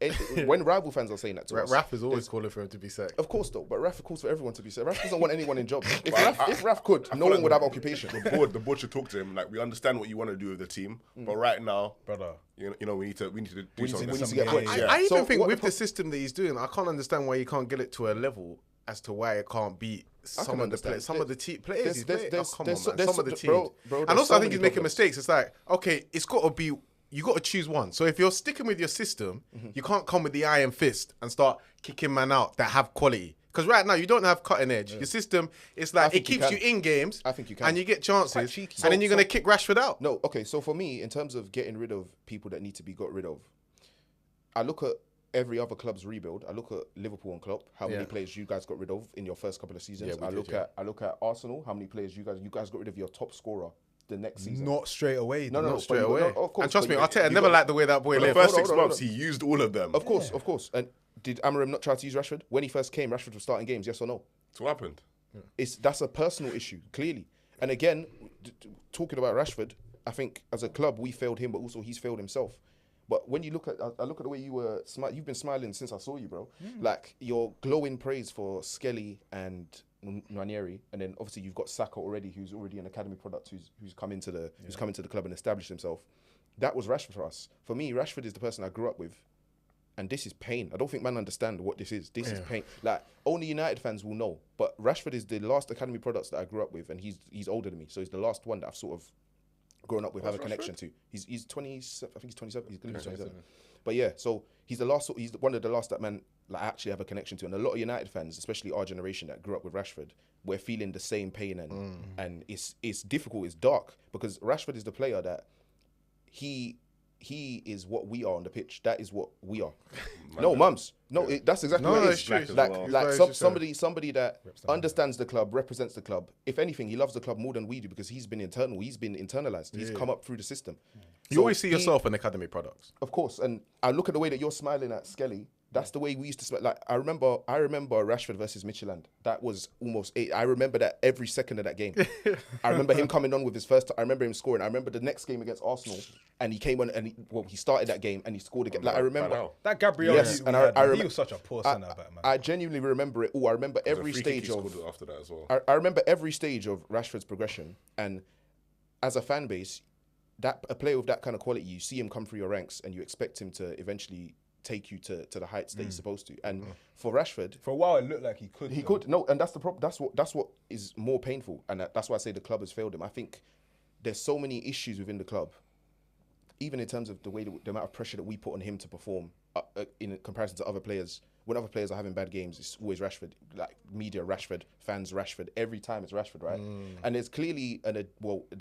when rival fans are saying that to us, Raf is always calling for him to be sacked. of course, though. But Raf calls for everyone to be sacked. Raf doesn't want anyone in jobs. If Raf could, no one would have occupation. The board should talk to him. Like, we understand what you want to do with the team, but right now, Brother. you know, we need to do something. we need to get points. I even So think what with the the system that he's doing, I can't understand why you can't get it to a level as to why it can't beat some of the players, some of the players. He's playing. Oh, come on, man. Some of the teams. bro, And there's also, so I think many he's making problems. mistakes. It's like, okay, it's got to be. You got to choose one. So if you're sticking with your system, you can't come with the iron fist and start kicking man out that have quality. Because right now you don't have cutting edge. Your system is like it think you keeps can. you in games. I think you can. And you get chances, Quite cheeky. and then you're So- gonna kick Rashford out. No, okay. So for me, in terms of getting rid of people that need to be got rid of, I look at every other club's rebuild. I look at Liverpool and Klopp, how many Yeah. players you guys got rid of in your first couple of seasons. Yeah, we I did, look yeah. at Arsenal, how many players you guys got rid of your top scorer the next season. Not straight away. No, though. Not straight but you- away. no, of course, And trust but me, you- Arteta you never got- liked the way that boy For the lived. first Hold on, 6 hold on, months, he used all of them. Of course. And did Amorim not try to use Rashford when he first came? Rashford was starting games, yes or no? So what happened? That's a personal issue, clearly. And again, talking about Rashford, I think as a club we failed him, but also he's failed himself. But when you look at, I look at the way you were you've been smiling since I saw you, bro. Like your glowing praise for Skelly and Nwaneri, and then obviously you've got Saka already, who's already an academy product, who's come into the club and established himself. That was Rashford for us. For me, Rashford is the person I grew up with. And this is pain. I don't think man understand what this is. This is pain. Like, only United fans will know. But Rashford is the last academy products that I grew up with, and he's older than me. So he's the last one that I've sort of grown up with, have a connection to. He's 27. I think he's 27. He's going to be 27. But yeah, so he's one of the last that man like actually have a connection to. And a lot of United fans, especially our generation that grew up with Rashford, we're feeling the same pain, and it's difficult. It's dark because Rashford is the player that he is what we are on the pitch. That is what we are. No, mums. No, that's exactly what it it's is. true. Black as Like, well. like It's some, very somebody that understands the club, represents the club. If anything, he loves the club more than we do because he's been internalized. He's come up through the system. You So always see yourself in academy products. of course, and I look at the way that you're smiling at Skelly. That's the way we used to smile. Like I remember Rashford versus Midtjylland. That was almost 8. I remember that every second of that game. I remember him coming on with his first. I remember him scoring. I remember the next game against Arsenal, and he came on and he started that game and he scored again. Like I remember. That Gabriel, Yes, and I he remember. was such a poor centre back, man. I genuinely remember it all. I remember every Free kick stage he of. scored after that as well. I remember every stage of Rashford's progression, and as a fan base, a player with that kind of quality, you see him come through your ranks, and you expect him to eventually take you to the heights that he's supposed to. And for Rashford, For a while, it looked like he could. he though. could no, and that's the problem. That's what is more painful, and that's why I say the club has failed him. I think there's so many issues within the club, even in terms of the amount of pressure that we put on him to perform in comparison to other players. When other players are having bad games, it's always Rashford. Like media, Rashford, fans, Rashford. Every time it's Rashford, right? And there's clearly there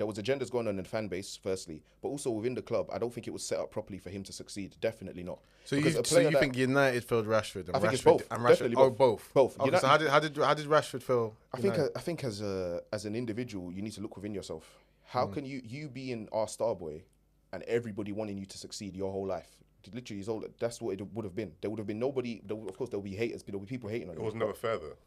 was agendas going on in the fan base, firstly, but also within the club. I don't think it was set up properly for him to succeed. Definitely not. So Because you a player that- think United failed Rashford? And I think Rashford, it's both. And Rashford, Definitely oh, both. both. Both. Okay, so how did Rashford fail? I think as an individual, you need to look within yourself. How can you being our star boy, and everybody wanting you to succeed your whole life? Literally, that's what it would have been. There would have been nobody. Of course, there'll be haters. There'll be people hating on It you. was never fair though.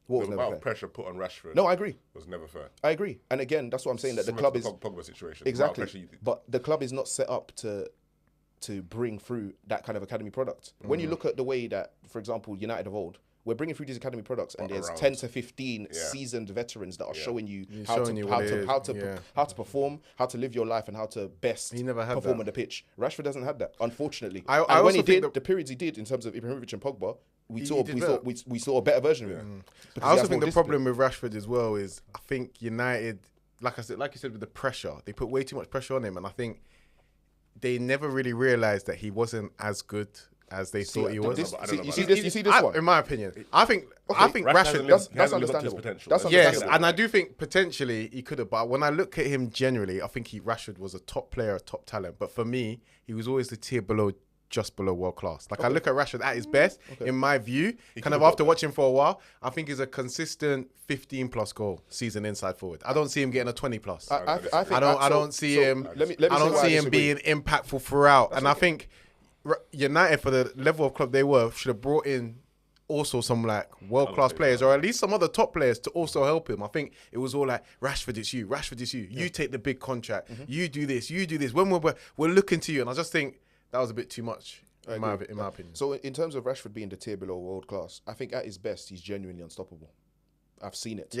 What was The never amount fair? of pressure put on Rashford. No, I agree. was never fair. I agree. And again, that's what I'm saying. That the Similar club to is the Pogba situation. The amount of exactly. pressure you- But the club is not set up to bring through that kind of academy product. When you look at the way that, for example, United of old, we're bringing through these academy products, and there's around. 10 to 15 seasoned veterans that are showing you showing you what it is. how to perform, how to live your life, and how to best He never had perform that. on the pitch. Rashford hasn't had that, unfortunately. I and also when he think did, the periods he did in terms of Ibrahimovic and Pogba, we saw a better version of him. I also think the problem with Rashford as well is I think United, like you said, with the pressure, they put way too much pressure on him, and I think they never really realised that he wasn't as good as they thought he was. You see this one? In my opinion, I think Rashford. That's understandable. Potential. That's Yes, understandable. and I do think potentially he could have. But when I look at him generally, I think Rashford was a top player, a top talent. But for me, he was always the tier below, just below world class. Like I look at Rashford at his best, in my view, kind of after watching for a while, I think he's a consistent 15 plus goal season inside forward. I don't see him getting a 20 plus. I don't see him. I don't see him being impactful throughout. And I think United, for the level of club they were, should have brought in also some like world-class players, or at least some other top players to also help him. I think it was all like, Rashford, it's you. You take the big contract. You do this. When we're looking to you. And I just think that was a bit too much, in my opinion. So in terms of Rashford being the tier below world class, I think at his best, he's genuinely unstoppable. I've seen it.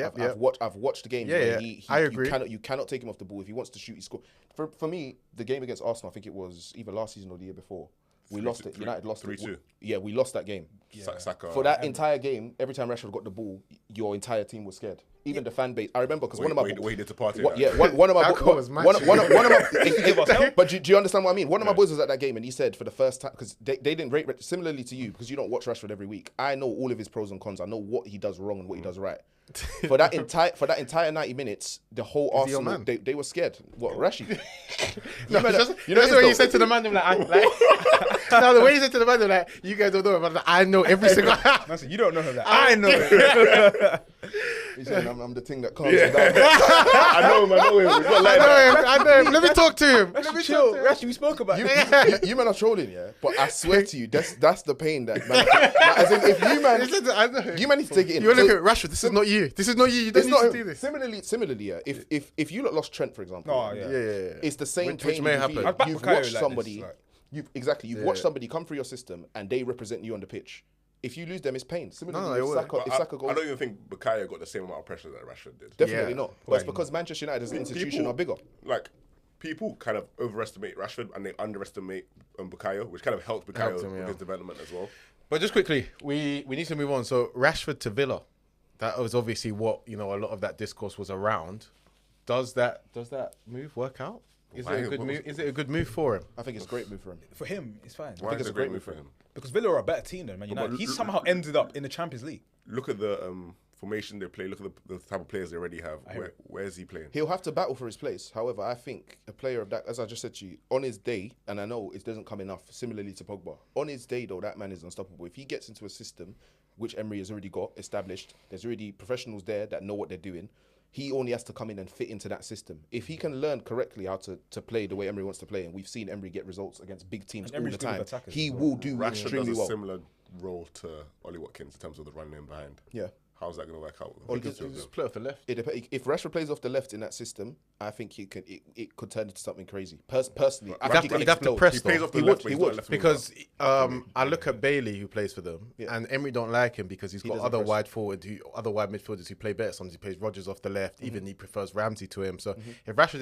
I've watched the game. Yeah, I agree. You cannot take him off the ball. If he wants to shoot, he score. For me, the game against Arsenal, I think it was either last season or the year before. We lost it. United lost 3-2. it. Yeah, we lost that game. Saka. For that entire game, every time Rashford got the ball, your entire team was scared. Even the fan base. I remember because one of my what he did to party. one of my but do you understand what I mean? One of my boys was at that game and he said for the first time, because they didn't rate similarly to you, because you don't watch Rashford every week. I know all of his pros and cons. I know what he does wrong and what he does right. For that entire 90 minutes, the whole Arsenal they were scared. What, Rashi? You know the way you said to the man, no, the way you said to the man, like, you guys don't know him. I know every single. You don't know him. I know him. He's saying I'm the thing that calms him down. I know him. I know him. Let me talk to him. Let me chill. Rashi, we spoke about you men are trolling, yeah. But I swear to you, that's the pain that. Man, as in, if you man need to take it in. You look at Rashford. This is not you. This is not you. You don't need to do this. Similarly, yeah. If you lost Trent, for example, it's the same pain. Which may happen. You've watched somebody. You've watched somebody come through your system and they represent you on the pitch. If you lose them, it's pain. Similarly, if Saka goes, I don't even think Bukayo got the same amount of pressure that Rashford did. Definitely not. But it's because Manchester United as an institution are bigger. Like, people kind of overestimate Rashford and they underestimate Bukayo, which kind of helped Bukayo with his development as well. But just quickly, we need to move on. So Rashford to Villa, that was obviously what a lot of that discourse was around. Does that move work out? Is it a good move? Is it a good move for him? I think it's a great move for him. For him, it's fine. I think it's a great move for him. Because Villa are a better team than Man United. He somehow ended up in the Champions League. Look at the formation they play. Look at the type of players they already have. Where is he playing? He'll have to battle for his place. However, I think a player of that, as I just said to you, on his day, and I know it doesn't come enough, similarly to Pogba, on his day, though, that man is unstoppable. If he gets into a system, which Emery has already got established, there's already professionals there that know what they're doing. He only has to come in and fit into that system. If he can learn correctly how to play the way Emery wants to play, and we've seen Emery get results against big teams all the time, he will do extremely well. Rashford does a similar role to Ollie Watkins in terms of the running in behind. Yeah. How's that going to work out? Just play off the left. If Rashford plays off the left in that system, I think it could turn into something crazy. Personally, I think he he'd have to press. He plays off the He left, would, but he's not left because I look at Bailey, who plays for them, and Emery don't like him because he's got other wide midfielders who play better. Sometimes he plays Rodgers off the left. Even he prefers Ramsey to him. So if Rashford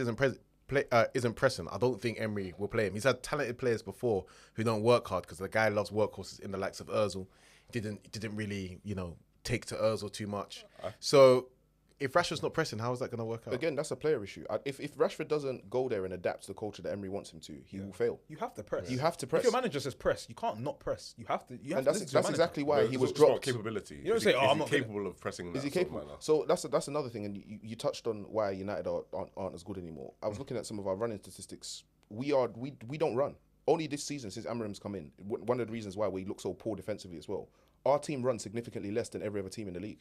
isn't pressing, I don't think Emery will play him. He's had talented players before who don't work hard because the guy loves workhorses in the likes of Ozil. Didn't really take to Ozil too much. So if Rashford's not pressing, how is that going to work out? Again, that's a player issue. If Rashford doesn't go there and adapt to the culture that Emery wants him to, he will fail. You have to press. You have to press. If your manager says press, you can't not press. You have to. And that's exactly why he was dropped. Capability. You don't say, "Oh, I'm not capable of pressing." Is he capable? So that's another thing. And you touched on why United aren't as good anymore. I was looking at some of our running statistics. We don't run. Only this season, since Amarim's come in, one of the reasons why we look so poor defensively as well. Our team runs significantly less than every other team in the league.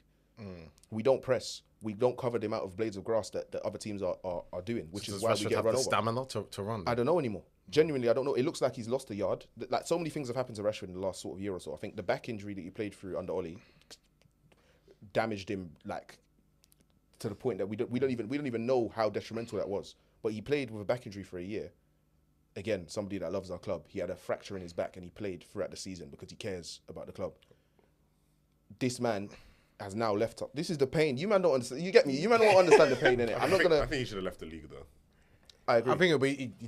We don't press. We don't cover the amount of blades of grass that other teams are doing, which is why we get run over. Stamina to run. I don't know anymore. Genuinely, I don't know. It looks like he's lost a yard. Like, so many things have happened to Rashford in the last sort of year or so. I think the back injury that he played through under Ollie damaged him, like, to the point that we don't even know how detrimental that was. But he played with a back injury for a year. Again, somebody that loves our club. He had a fracture in his back and he played throughout the season because he cares about the club. this man has now left up. This is the pain. You man don't understand. You get me? You man don't understand the pain in it. I'm not gonna. I think he should have left the league though. I agree. I think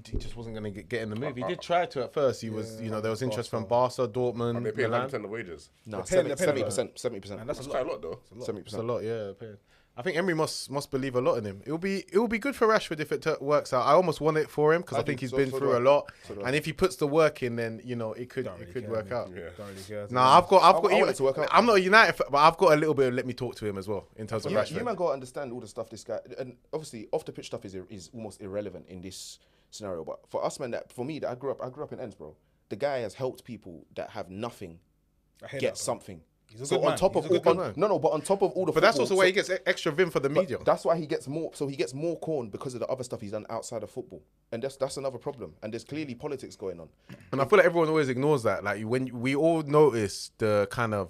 he just wasn't going to get in the move. He did try to at first. He was, there was interest from Barca, Dortmund, They paid Milan. 100% of wages. No, They're paying 70%. 70%. And that's That's quite a lot though. 70%. It's a lot, yeah. I think Emery must believe a lot in him. It will be good for Rashford if it works out. I almost want it for him because I think he's been through a lot, and if he puts the work in, then it could work out. Yeah. Don't really care. Nah, I've got. I want it to work out. I'm not a United, but I've got a little bit of let me talk to him as well in terms of Rashford. You man got to understand all the stuff this guy, and obviously off the pitch stuff is almost irrelevant in this scenario. But for us, man, for me, that I grew up in Ends, bro. The guy has helped people that have nothing get something. He's a So good on man. top of He's a good all, man. no, but on top of all the, But that's football, also why he gets extra vim for the media. That's why he gets more. So he gets more corn because of the other stuff he's done outside of football, and that's another problem. And there's clearly politics going on. And I feel like everyone always ignores that. Like when we all notice the kind of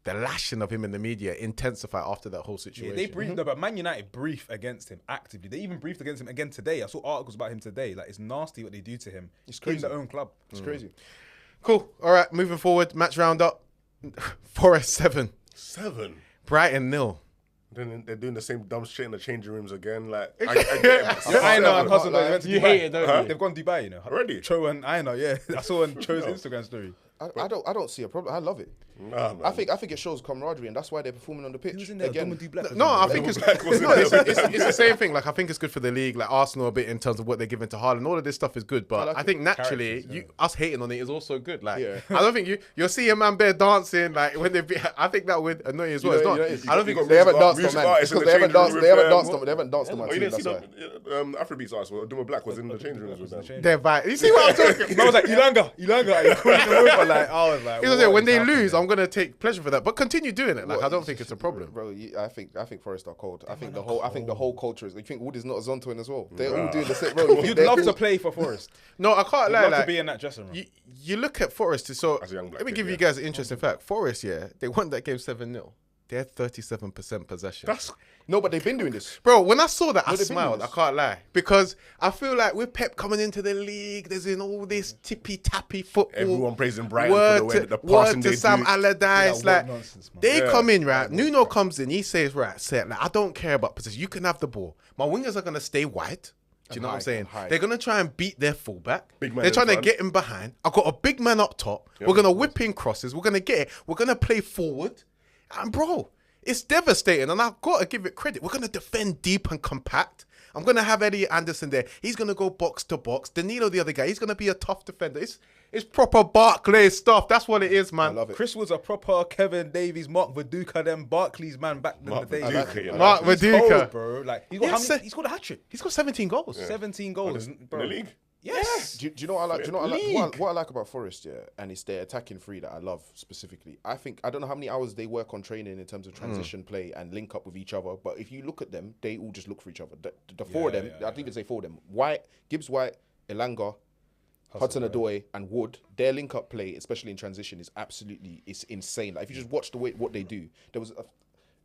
the lashing of him in the media intensify after that whole situation. Yeah, they briefed, no, but Man United brief against him actively. They even briefed against him again today. I saw articles about him today. Like, it's nasty what they do to him in their own club. It's crazy. Cool. All right, moving forward. Match roundup. Forest 7. 7. Brighton 0. Then they're doing the same dumb shit in the changing rooms again. Like, I get it. I know, and Hudson, like, they went to you Dubai. hate it, don't you? They've gone to Dubai, you know. Already? Cho and I know, yeah. I saw on Cho's Instagram story. I don't see a problem. I love it. Nah, man. I think it shows camaraderie, and that's why they're performing on the pitch. Who's in there? Again, Dumbo Black. No, I think it's the same thing. Like I think it's good for the league. Like Arsenal a bit in terms of what they're giving to Haaland. All of this stuff is good, but I think naturally us hating on it is also good. Like I don't think you'll see a man bare dancing like when they. I think that would annoy you as well. It's not. I don't think they haven't danced on music man artists in because the they haven't changing danced. room They haven't with danced them. on. They haven't danced on my Oh, you team. didn't see That's why. Afrobeats artist. Duma Black was in the changing rooms with them. they're vibe. You see what I'm talking? I was like, Ilanga. He calling them over, like, I was like, It's like, what when is they happening? lose, I'm gonna take pleasure for that. But continue doing it. Like I don't think it's a problem. Bro, I think Forest are cold. I think the whole culture is. You think Wood is not Zonto as well? They're all doing the same. Bro, You'd love to play for Forest. No, I can't You'd lie. love to Like, be in that dressing room. you look at Forest. So As a young black let me kid, give you yeah. guys an interesting fact. Forest, they won that game 7-0. They had 37% possession. No, but they've been doing this. Bro, when I saw that, I they've been smiled. doing I this. can't lie. Because I feel like with Pep coming into the league, there's in all this tippy-tappy football. Everyone praising Brighton for the way that the passing word to they Sam do. Allardyce. Yeah, Like, what nonsense, man. they Yeah. come in, right? Nuno comes in. He says, right, set. Like, I don't care about position. You can have the ball. My wingers are going to stay wide. Do you know what I'm saying? high. They're going to try and beat their fullback. Big man They're in trying to front. get him behind. I've got a big man up top. We're going to whip in crosses. We're going to get it. We're going to play forward. And, bro, it's devastating. And I've got to give it credit. We're going to defend deep and compact. I'm going to have Eddie Anderson there. He's going to go box to box. Danilo, the other guy, he's going to be a tough defender. It's proper Barclay stuff. That's what it is, man. I love it. Chris was a proper Kevin Davies, Mark Viduka, them Barclays man back in the Mark day. Viduka, you know. Mark He's Viduka. cold, bro. Like he's got Yeah, how se- many? He's got a hat trick. He's got 17 goals. 17 goals. In Bro. the league? Yes. Do you know what I like? Do you know what I like? What I like about Forest, and it's their attacking three that I love specifically. I don't know how many hours they work on training in terms of transition play and link up with each other. But if you look at them, they all just look for each other. The four of them, I'd even say four of them: Gibbs White, Elanga, Hudson-Odoi, and Wood. Their link up play, especially in transition, is it's insane. Like if you just watch what they do, there was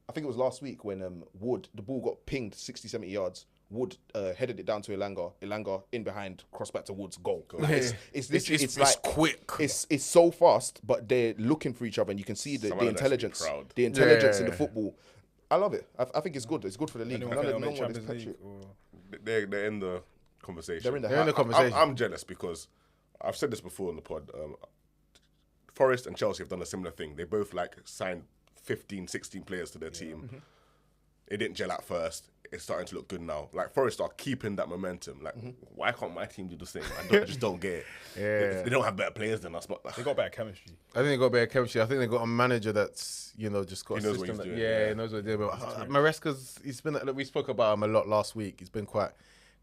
I think it was last week when Wood, the ball got pinged 60, 70 yards. Wood headed it down to Elanga in behind, cross back to Woods, goal. Like, it's like quick. It's so fast, but they're looking for each other, and you can see the Someone has to be intelligence, proud. the intelligence in Yeah. the football. I love it. I think it's good. It's good for the league. Anyone None think of they'll no make one is Champions pet League? shit. They're in the conversation. They're in the They're in the hype. conversation. I'm jealous because I've said this before on the pod. Forest and Chelsea have done a similar thing. They both signed 15, 16 players to their team. It didn't gel at first. It's starting to look good now. Like Forest are keeping that momentum. Like, why can't my team do the same? I just don't get it. Yeah. They don't have better players than us, but They got better chemistry. I think they got better chemistry. I think they got a manager that's just got He a knows what system. he's doing, Yeah, yeah. he knows what he's doing. But Maresca's, he's been. We spoke about him a lot last week. He's been quite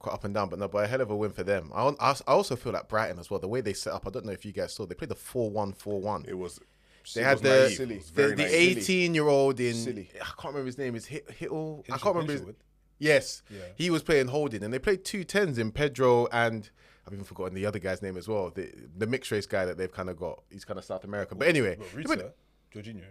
up and down, but a hell of a win for them. I also feel like Brighton as well. The way they set up, I don't know if you guys saw. They played the 4-1-4-1. it was. They it had was naive. It the was very naive. 18-year-old in. Silly. I can't remember his name. Is Hittle? I Hinshelwood. can't remember. Yes, he was playing holding, and they played 2 10s in Pedro and I've even forgotten the other guy's name as well. The mixed race guy that they've kind of got. He's kind of South American, but anyway, Rita, Jorginho.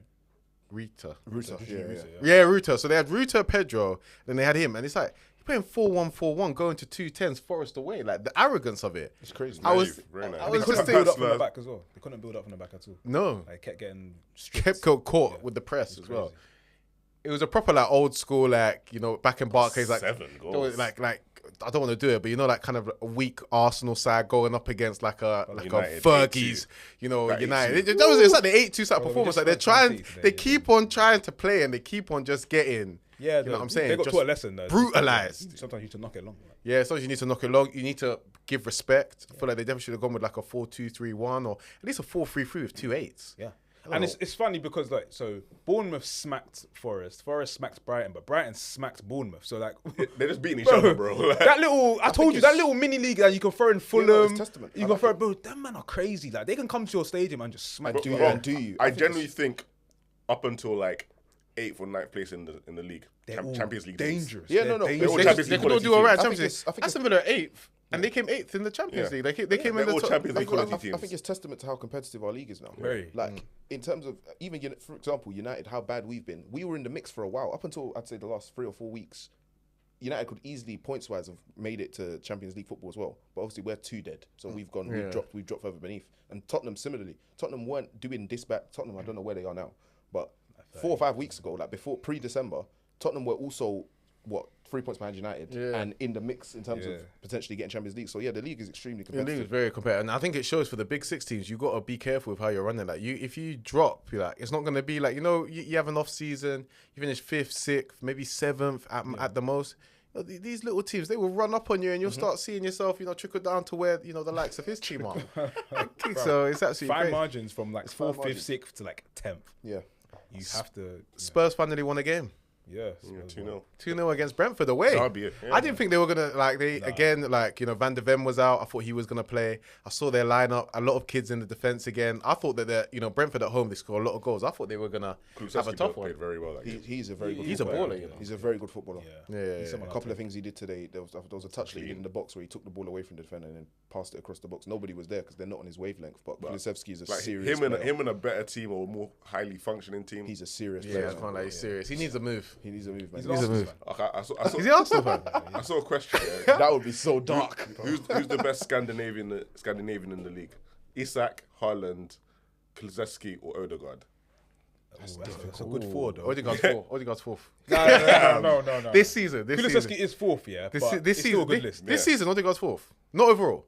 Rita. Ruta. Jorginho, Yeah. Rita, Yeah, Ruta. So they had Ruta, Pedro, then they had him, and it's like playing 4-1-4-1, going to 2-10s, Forest away. Like the arrogance of it. It's crazy. I was Very nice. I They was couldn't just build thinking, up from the back as well. They couldn't build up from the back at all. no, Like, kept getting stripped. kept caught with the press as well. It was a proper like old school, like, you know, back in Barclays, like 7 goals. like I don't want to do it, but you know, like kind of a weak Arsenal side going up against like a United, Fergie's, you know, That United. 8-2. It's like the 8-2 side performance. just Like they're went trying, 20 today, they yeah. keep on trying to play and they keep on just getting. Yeah, you know what I'm saying? They got Just taught a lesson though. brutalized. Sometimes you need to knock it long. Like. Yeah, so you need to knock it long. You need to give respect. I feel like they definitely should have gone with like a 4-2-3-1 or at least a 4-3-3 with 2 8s. Yeah. And it's funny because like so Bournemouth smacked Forest smacked Brighton, but Brighton smacked Bournemouth. So like They're just beating each other, bro. Like, that little I told you that little mini league that you can throw in Fulham. testament. You I can like throw it. bro. Them men are crazy. Like they can come to your stadium and just smack do you. you? And do you? I genuinely think up until like 8th or 9th place in the league, They're all Champions League teams. dangerous. Yeah, They're no, dangerous. all They Champions could League all do quality all right. teams. Champions League. I think Aston Villa are 8th. And they came 8th in the Champions Yeah. League. They came in They're the all top. Champions League quality I teams. think it's testament to how competitive our league is now. Very. Like in terms of even for example, United, how bad we've been. We were in the mix for a while up until I'd say the last 3 or 4 weeks. United could easily points wise have made it to Champions League football as well, but obviously we're too dead. So we've dropped further beneath. And Tottenham similarly, Tottenham weren't doing this back. Tottenham, I don't know where they are now, but 4 or 5 weeks ago, like before pre-December, Tottenham were also 3 points behind United and in the mix in terms of potentially getting Champions League. So yeah, the league is extremely The league competitive. is very competitive, and I think it shows for the big 6 teams. You got to be careful with how you're running. Like if you drop, you're like it's not going to be like you have an off season. You finish 5th, 6th, maybe 7th at the most. You know, these little teams, they will run up on you, and you'll start seeing yourself, trickle down to where the likes of his team are. So it's absolutely Fine great. margins from like 4th, 5th, margins. 6th to like 10th. Yeah. You have to. Spurs finally won a game. Yeah. 2-0. 2-0 against Brentford away. Derby, yeah. I didn't think they were gonna Van der Ven was out. I thought he was gonna play. I saw their lineup. A lot of kids in the defense again. I thought that Brentford at home they score a lot of goals. I thought they were gonna have a tough one. Played very well. That game. He's a very good He's a footballer. baller, He's a very good footballer. Yeah. Yeah. A couple of things he did today. There was a touch that he did in the box where he took the ball away from the defender and then passed it across the box. Nobody was there because they're not on his wavelength. But Kulusevski is a Like serious him player. and a better team or a more highly functioning team. He's a serious Yeah, player. I can't like he's serious. He needs a move. He needs a move, man. He needs a move. Okay, I saw Is he Arsenal fan? I saw a question. Yeah. That would be so dark. Who's the best Scandinavian in the league? Isak, Haaland, Kulusevski, or Odegaard? That's a good 4 though. Odegaard's 4th. Odegaard's 4th. No. This season. Kulusevski is 4th, yeah. This but season. it's still a good list. This season, Odegaard's 4th. Not overall.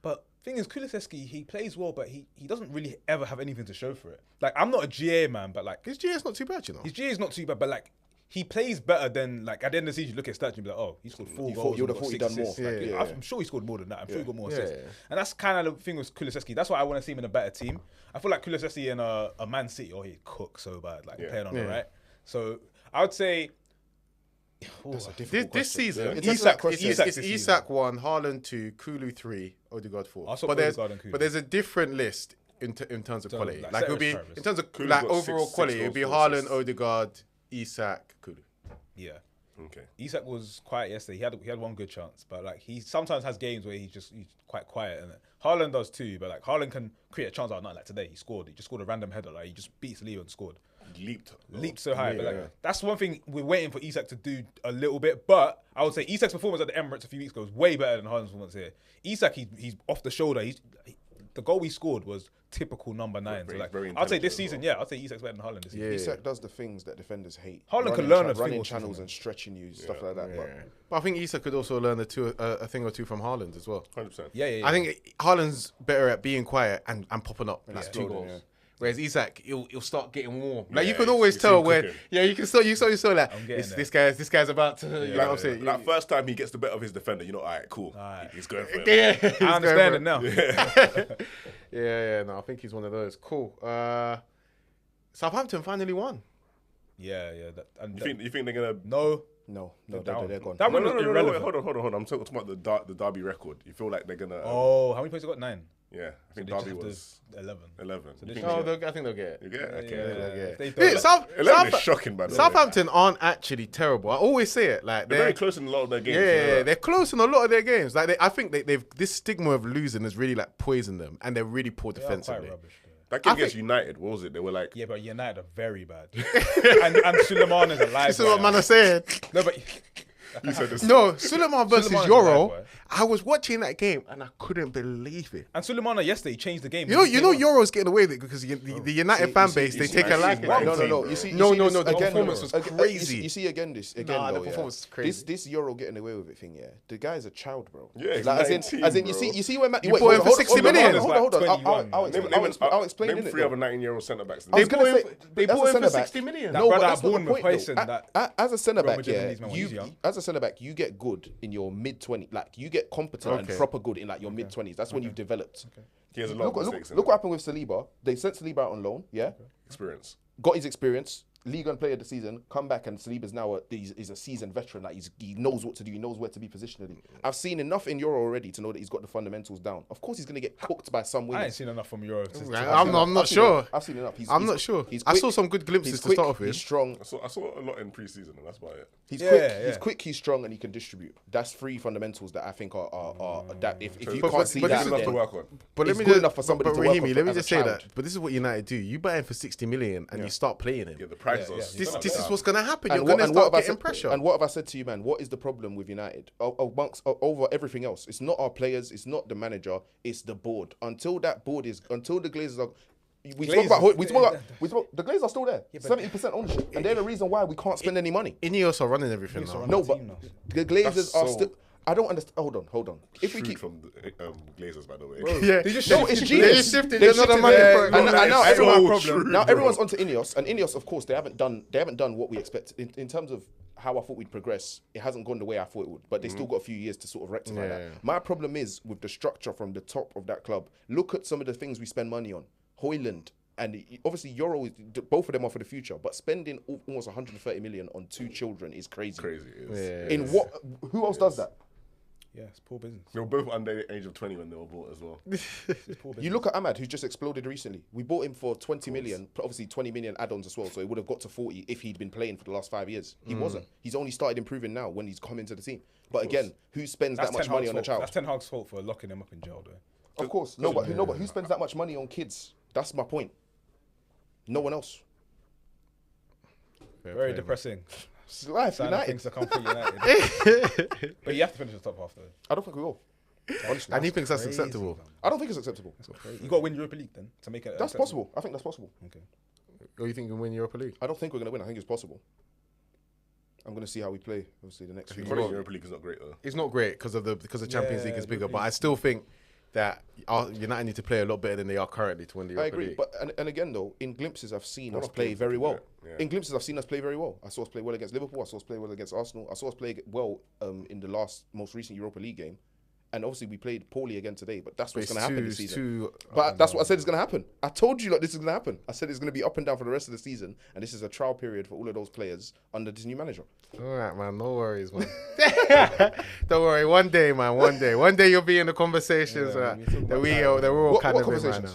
But thing is, Kulusevski, he plays well, but he doesn't really ever have anything to show for it. Like, I'm not a GA man, but like His GA's not too bad, his GA is not too bad, but like he plays better than like at the end of the season. You look at stats and be like, oh, he scored 4 goals. you would have and thought he got done 6 more. assists. Yeah, Like, I'm sure he scored more than that. I'm sure he got more assists. Yeah. And that's kind of the thing with Kulusevski. That's why I want to see him in a better team. I feel like Kulusevski in a Man City, he'd cook so bad, like playing on the right. So I would say. That's a difficult This question. season, In terms of that Isak- question, Isak it's this Isak 1, Haaland 2, Kulu 3, Odegaard 4. I saw But Odegaard and Kulu. there's a different list in terms of quality. like Like it'll be Ceres, in terms of Kulu's like got overall six quality, it'll goals, be 4 Haaland, assists. Odegaard, Isak, Kulu. Yeah. Okay. Isak was quiet yesterday. He had one good chance, but like he sometimes has games where he's quite quiet. And Haaland does too, but like Haaland can create a chance out of night. Like today, he scored. He just scored a random header. Like he just beats Leo and scored. Leaped so high. But like that's one thing we're waiting for Isak to do a little bit. But I would say Isak's performance at the Emirates a few weeks ago was way better than Haaland's performance here. Isak, he's off the shoulder. The goal he scored was typical number 9. So like, very I'd say this intelligent season, I'd say Isak's better than Haaland this season. Isak does the things that defenders hate. Haaland can learn a thing running or two channels from and stretching you, stuff like that. But I think Isak could also learn a thing or two from Haaland as well. 100%. Yeah. I think Haaland's better at being quiet and popping up like 2 exploding, goals. Whereas Isak, he'll start getting warm. Like Yeah, you can always you tell see him when, cooking. you can still like I'm getting this guy's about to. You know what I'm saying? That first time he gets the better of his defender, all right, cool. He's going for it. Yeah, he's I going understand for it now. Yeah. No, I think he's one of those. Cool. Southampton finally won. Yeah. You think they're gonna? No, down. they're gone. That No, one no, was no, irrelevant. Hold on. I'm talking about the Derby record. You feel like they're gonna? Oh, how many points they got? 9. Yeah, I think They just Derby have to- was 11. 11. So You they think Oh, they- I think they'll get it. you get it? Okay. If they Yeah, don't, 11 is shocking, by the way. Southampton aren't actually terrible. I always say it. Like They're very close in a lot of their games. Yeah, they're close in a lot of their games. Like I think they've this stigma of losing has really like poisoned them, and they're really poor they are quite defensively. rubbish. Though. That game I against think- United, what was it? They were like, Yeah, but United are very bad. and Suleiman is alive. This is what man are saying. No, but You said this. No, Suleiman versus Suleiman's Euro. bad, boy. I was watching that game and I couldn't believe it. And Suleimana yesterday changed the game. You know, Euro's getting away with it because the United fan base, they take a liking. Man, No. You see, No, you see no, this no, the again, performance though. was crazy. You see again this again Nah, the though. performance was crazy. This Euro getting away with it thing. Yeah, the guy's a child, bro. Yeah, he's like, 19, as in bro. you see when You bought him for 60 million. Hold on. Name I'll explain Name it. 3 other 19-year-old centre-backs. I was gonna say They as a bought him for centre-back- 60 million. That No, but brother that's at not the Bournemouth point, placing though. that. As a centre back, Madrid yeah, needs man when he's young. as a centre back, you get good in your mid-20s. Like you get competent and Okay. proper good in like your mid-20s. That's when you've developed. He has a lot of mistakes. Look what happened with Saliba. They sent Saliba out on loan. Yeah, Experience. got his experience. League and player of the season, come back and Saliba's now he's a seasoned veteran. Like he knows what to do. He knows where to be positionally. I've seen enough in Euro already to know that he's got the fundamentals down. Of course, he's going to get cooked by some I ain't winners. seen enough from Euro. I'm not sure. I've seen enough. I'm not sure. He's I quick, saw some good glimpses he's to quick, start off with. He's strong. I saw a lot in pre-season, and that's about it. He's Yeah, quick. yeah. He's quick. He's strong, and he can distribute. That's three fundamentals that I think are that if you But- can't see but that, this is enough to then work on. But it's good enough for somebody to work Rahimi, on let me as a just say that. child. But this is what United do. You buy him for 60 million and you start playing him. Yeah, the prices Yeah, are. yeah. This is what's going to happen. You're And going to what start have I getting said? pressure. And what have I said to you, man? What is the problem with United over everything else? It's not our players. It's not the manager. It's the board. Until the Glazers are. We spoke about the Glazers are still there. 70% ownership, and they're the reason why we can't spend any money. Ineos are running everything now. No, but the Glazers That's are so- still. I don't understand. Hold on. If we Shrewd keep from the Glazers, by the way. Yeah, They just No, shifted it's the- genius. They just shifted. They They're not a shifted money their- for it. and That now is everyone- so true, now bro. everyone's onto Ineos, and Ineos, of course, they haven't done what we expected in terms of how I thought we'd progress. It hasn't gone the way I thought it would, but they still got a few years to sort of rectify that. Yeah. My problem is with the structure from the top of that club. Look at some of the things we spend money on. Hoyland. And obviously, Euro, both of them are for the future, but spending almost 130 million on 2 children is crazy. Crazy. It is. Yeah. In what? Who else does that? Yeah, it's poor business. They were both under the age of 20 when they were bought as well. It's poor business. You look at Ahmad, who's just exploded recently. We bought him for 20 million, obviously 20 million add-ons as well, so it would have got to 40 if he'd been playing for the last 5 years. He wasn't. He's only started improving now when he's come into the team. But again, who spends that much Ten money Hag's on a fault. child? That's Ten Hag's fault for locking him up in jail, though. Of course. No, but who spends that much money on kids? That's my point. No one else. Very depressing. It's life, Sign of United. things to come for United. But you have to finish the top half, though. I don't think we will. Honestly. And he thinks that's Crazy, acceptable. fam. I don't think it's acceptable. You got to win Europa League then to make it. That's acceptable. possible. I think that's possible. Okay. Or you think you can win Europa League? I don't think we're going to win. I think it's possible. I'm going to see how we play, obviously, the next few Probably years. Europa League is not great though. It's not great because the Champions League is bigger, European but I still think that United need to play a lot better than they are currently to win the I Europa agree, League. but and again though, in glimpses I've seen us not play glimpses, very well. yeah. In glimpses I've seen us play very well. I saw us play well against Liverpool. I saw us play well against Arsenal. I saw us play well in the most recent Europa League game. And obviously we played poorly again today, but that's what's going to happen this season. But that's what I said is going to happen. I told you, this is going to happen. I said it's going to be up and down for the rest of the season, and this is a trial period for all of those players under this new manager. All right, man. No worries, man. Don't worry. One day, man. One day you'll be in the conversations that we're all kind What of in right now.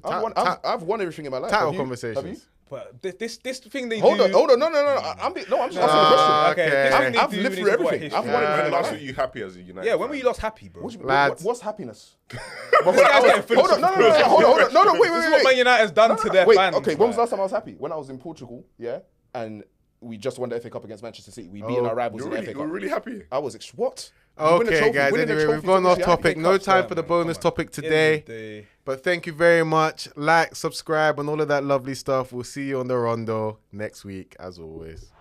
conversations? I've won everything in my life. Title Have you? conversations. But this thing they Hold do. on. No. I'm just asking a question. Okay. Okay. this thing they I've do, lived we through need to go at everything. history. I've won everything When in my last life. were you happy as a United? Yeah, when were fan? you last happy, bro? Lads. What's happiness? This guy's getting finished. Hold on. Hold on. No, wait. This is what Man United's done to their Wait, fans. okay, when was the man. last time I was happy? When I was in Portugal, yeah, and we just won the FA Cup against Manchester City. We beat our rivals You're in the really, FA you're Cup. really happy. I was what? We win a Okay, trophy, guys. winning a Anyway, trophy we've gone to off the topic. FA No Cup. time for the man, bonus come on. topic today. But thank you very much. Like, subscribe, and all of that lovely stuff. We'll see you on the Rondo next week, as always.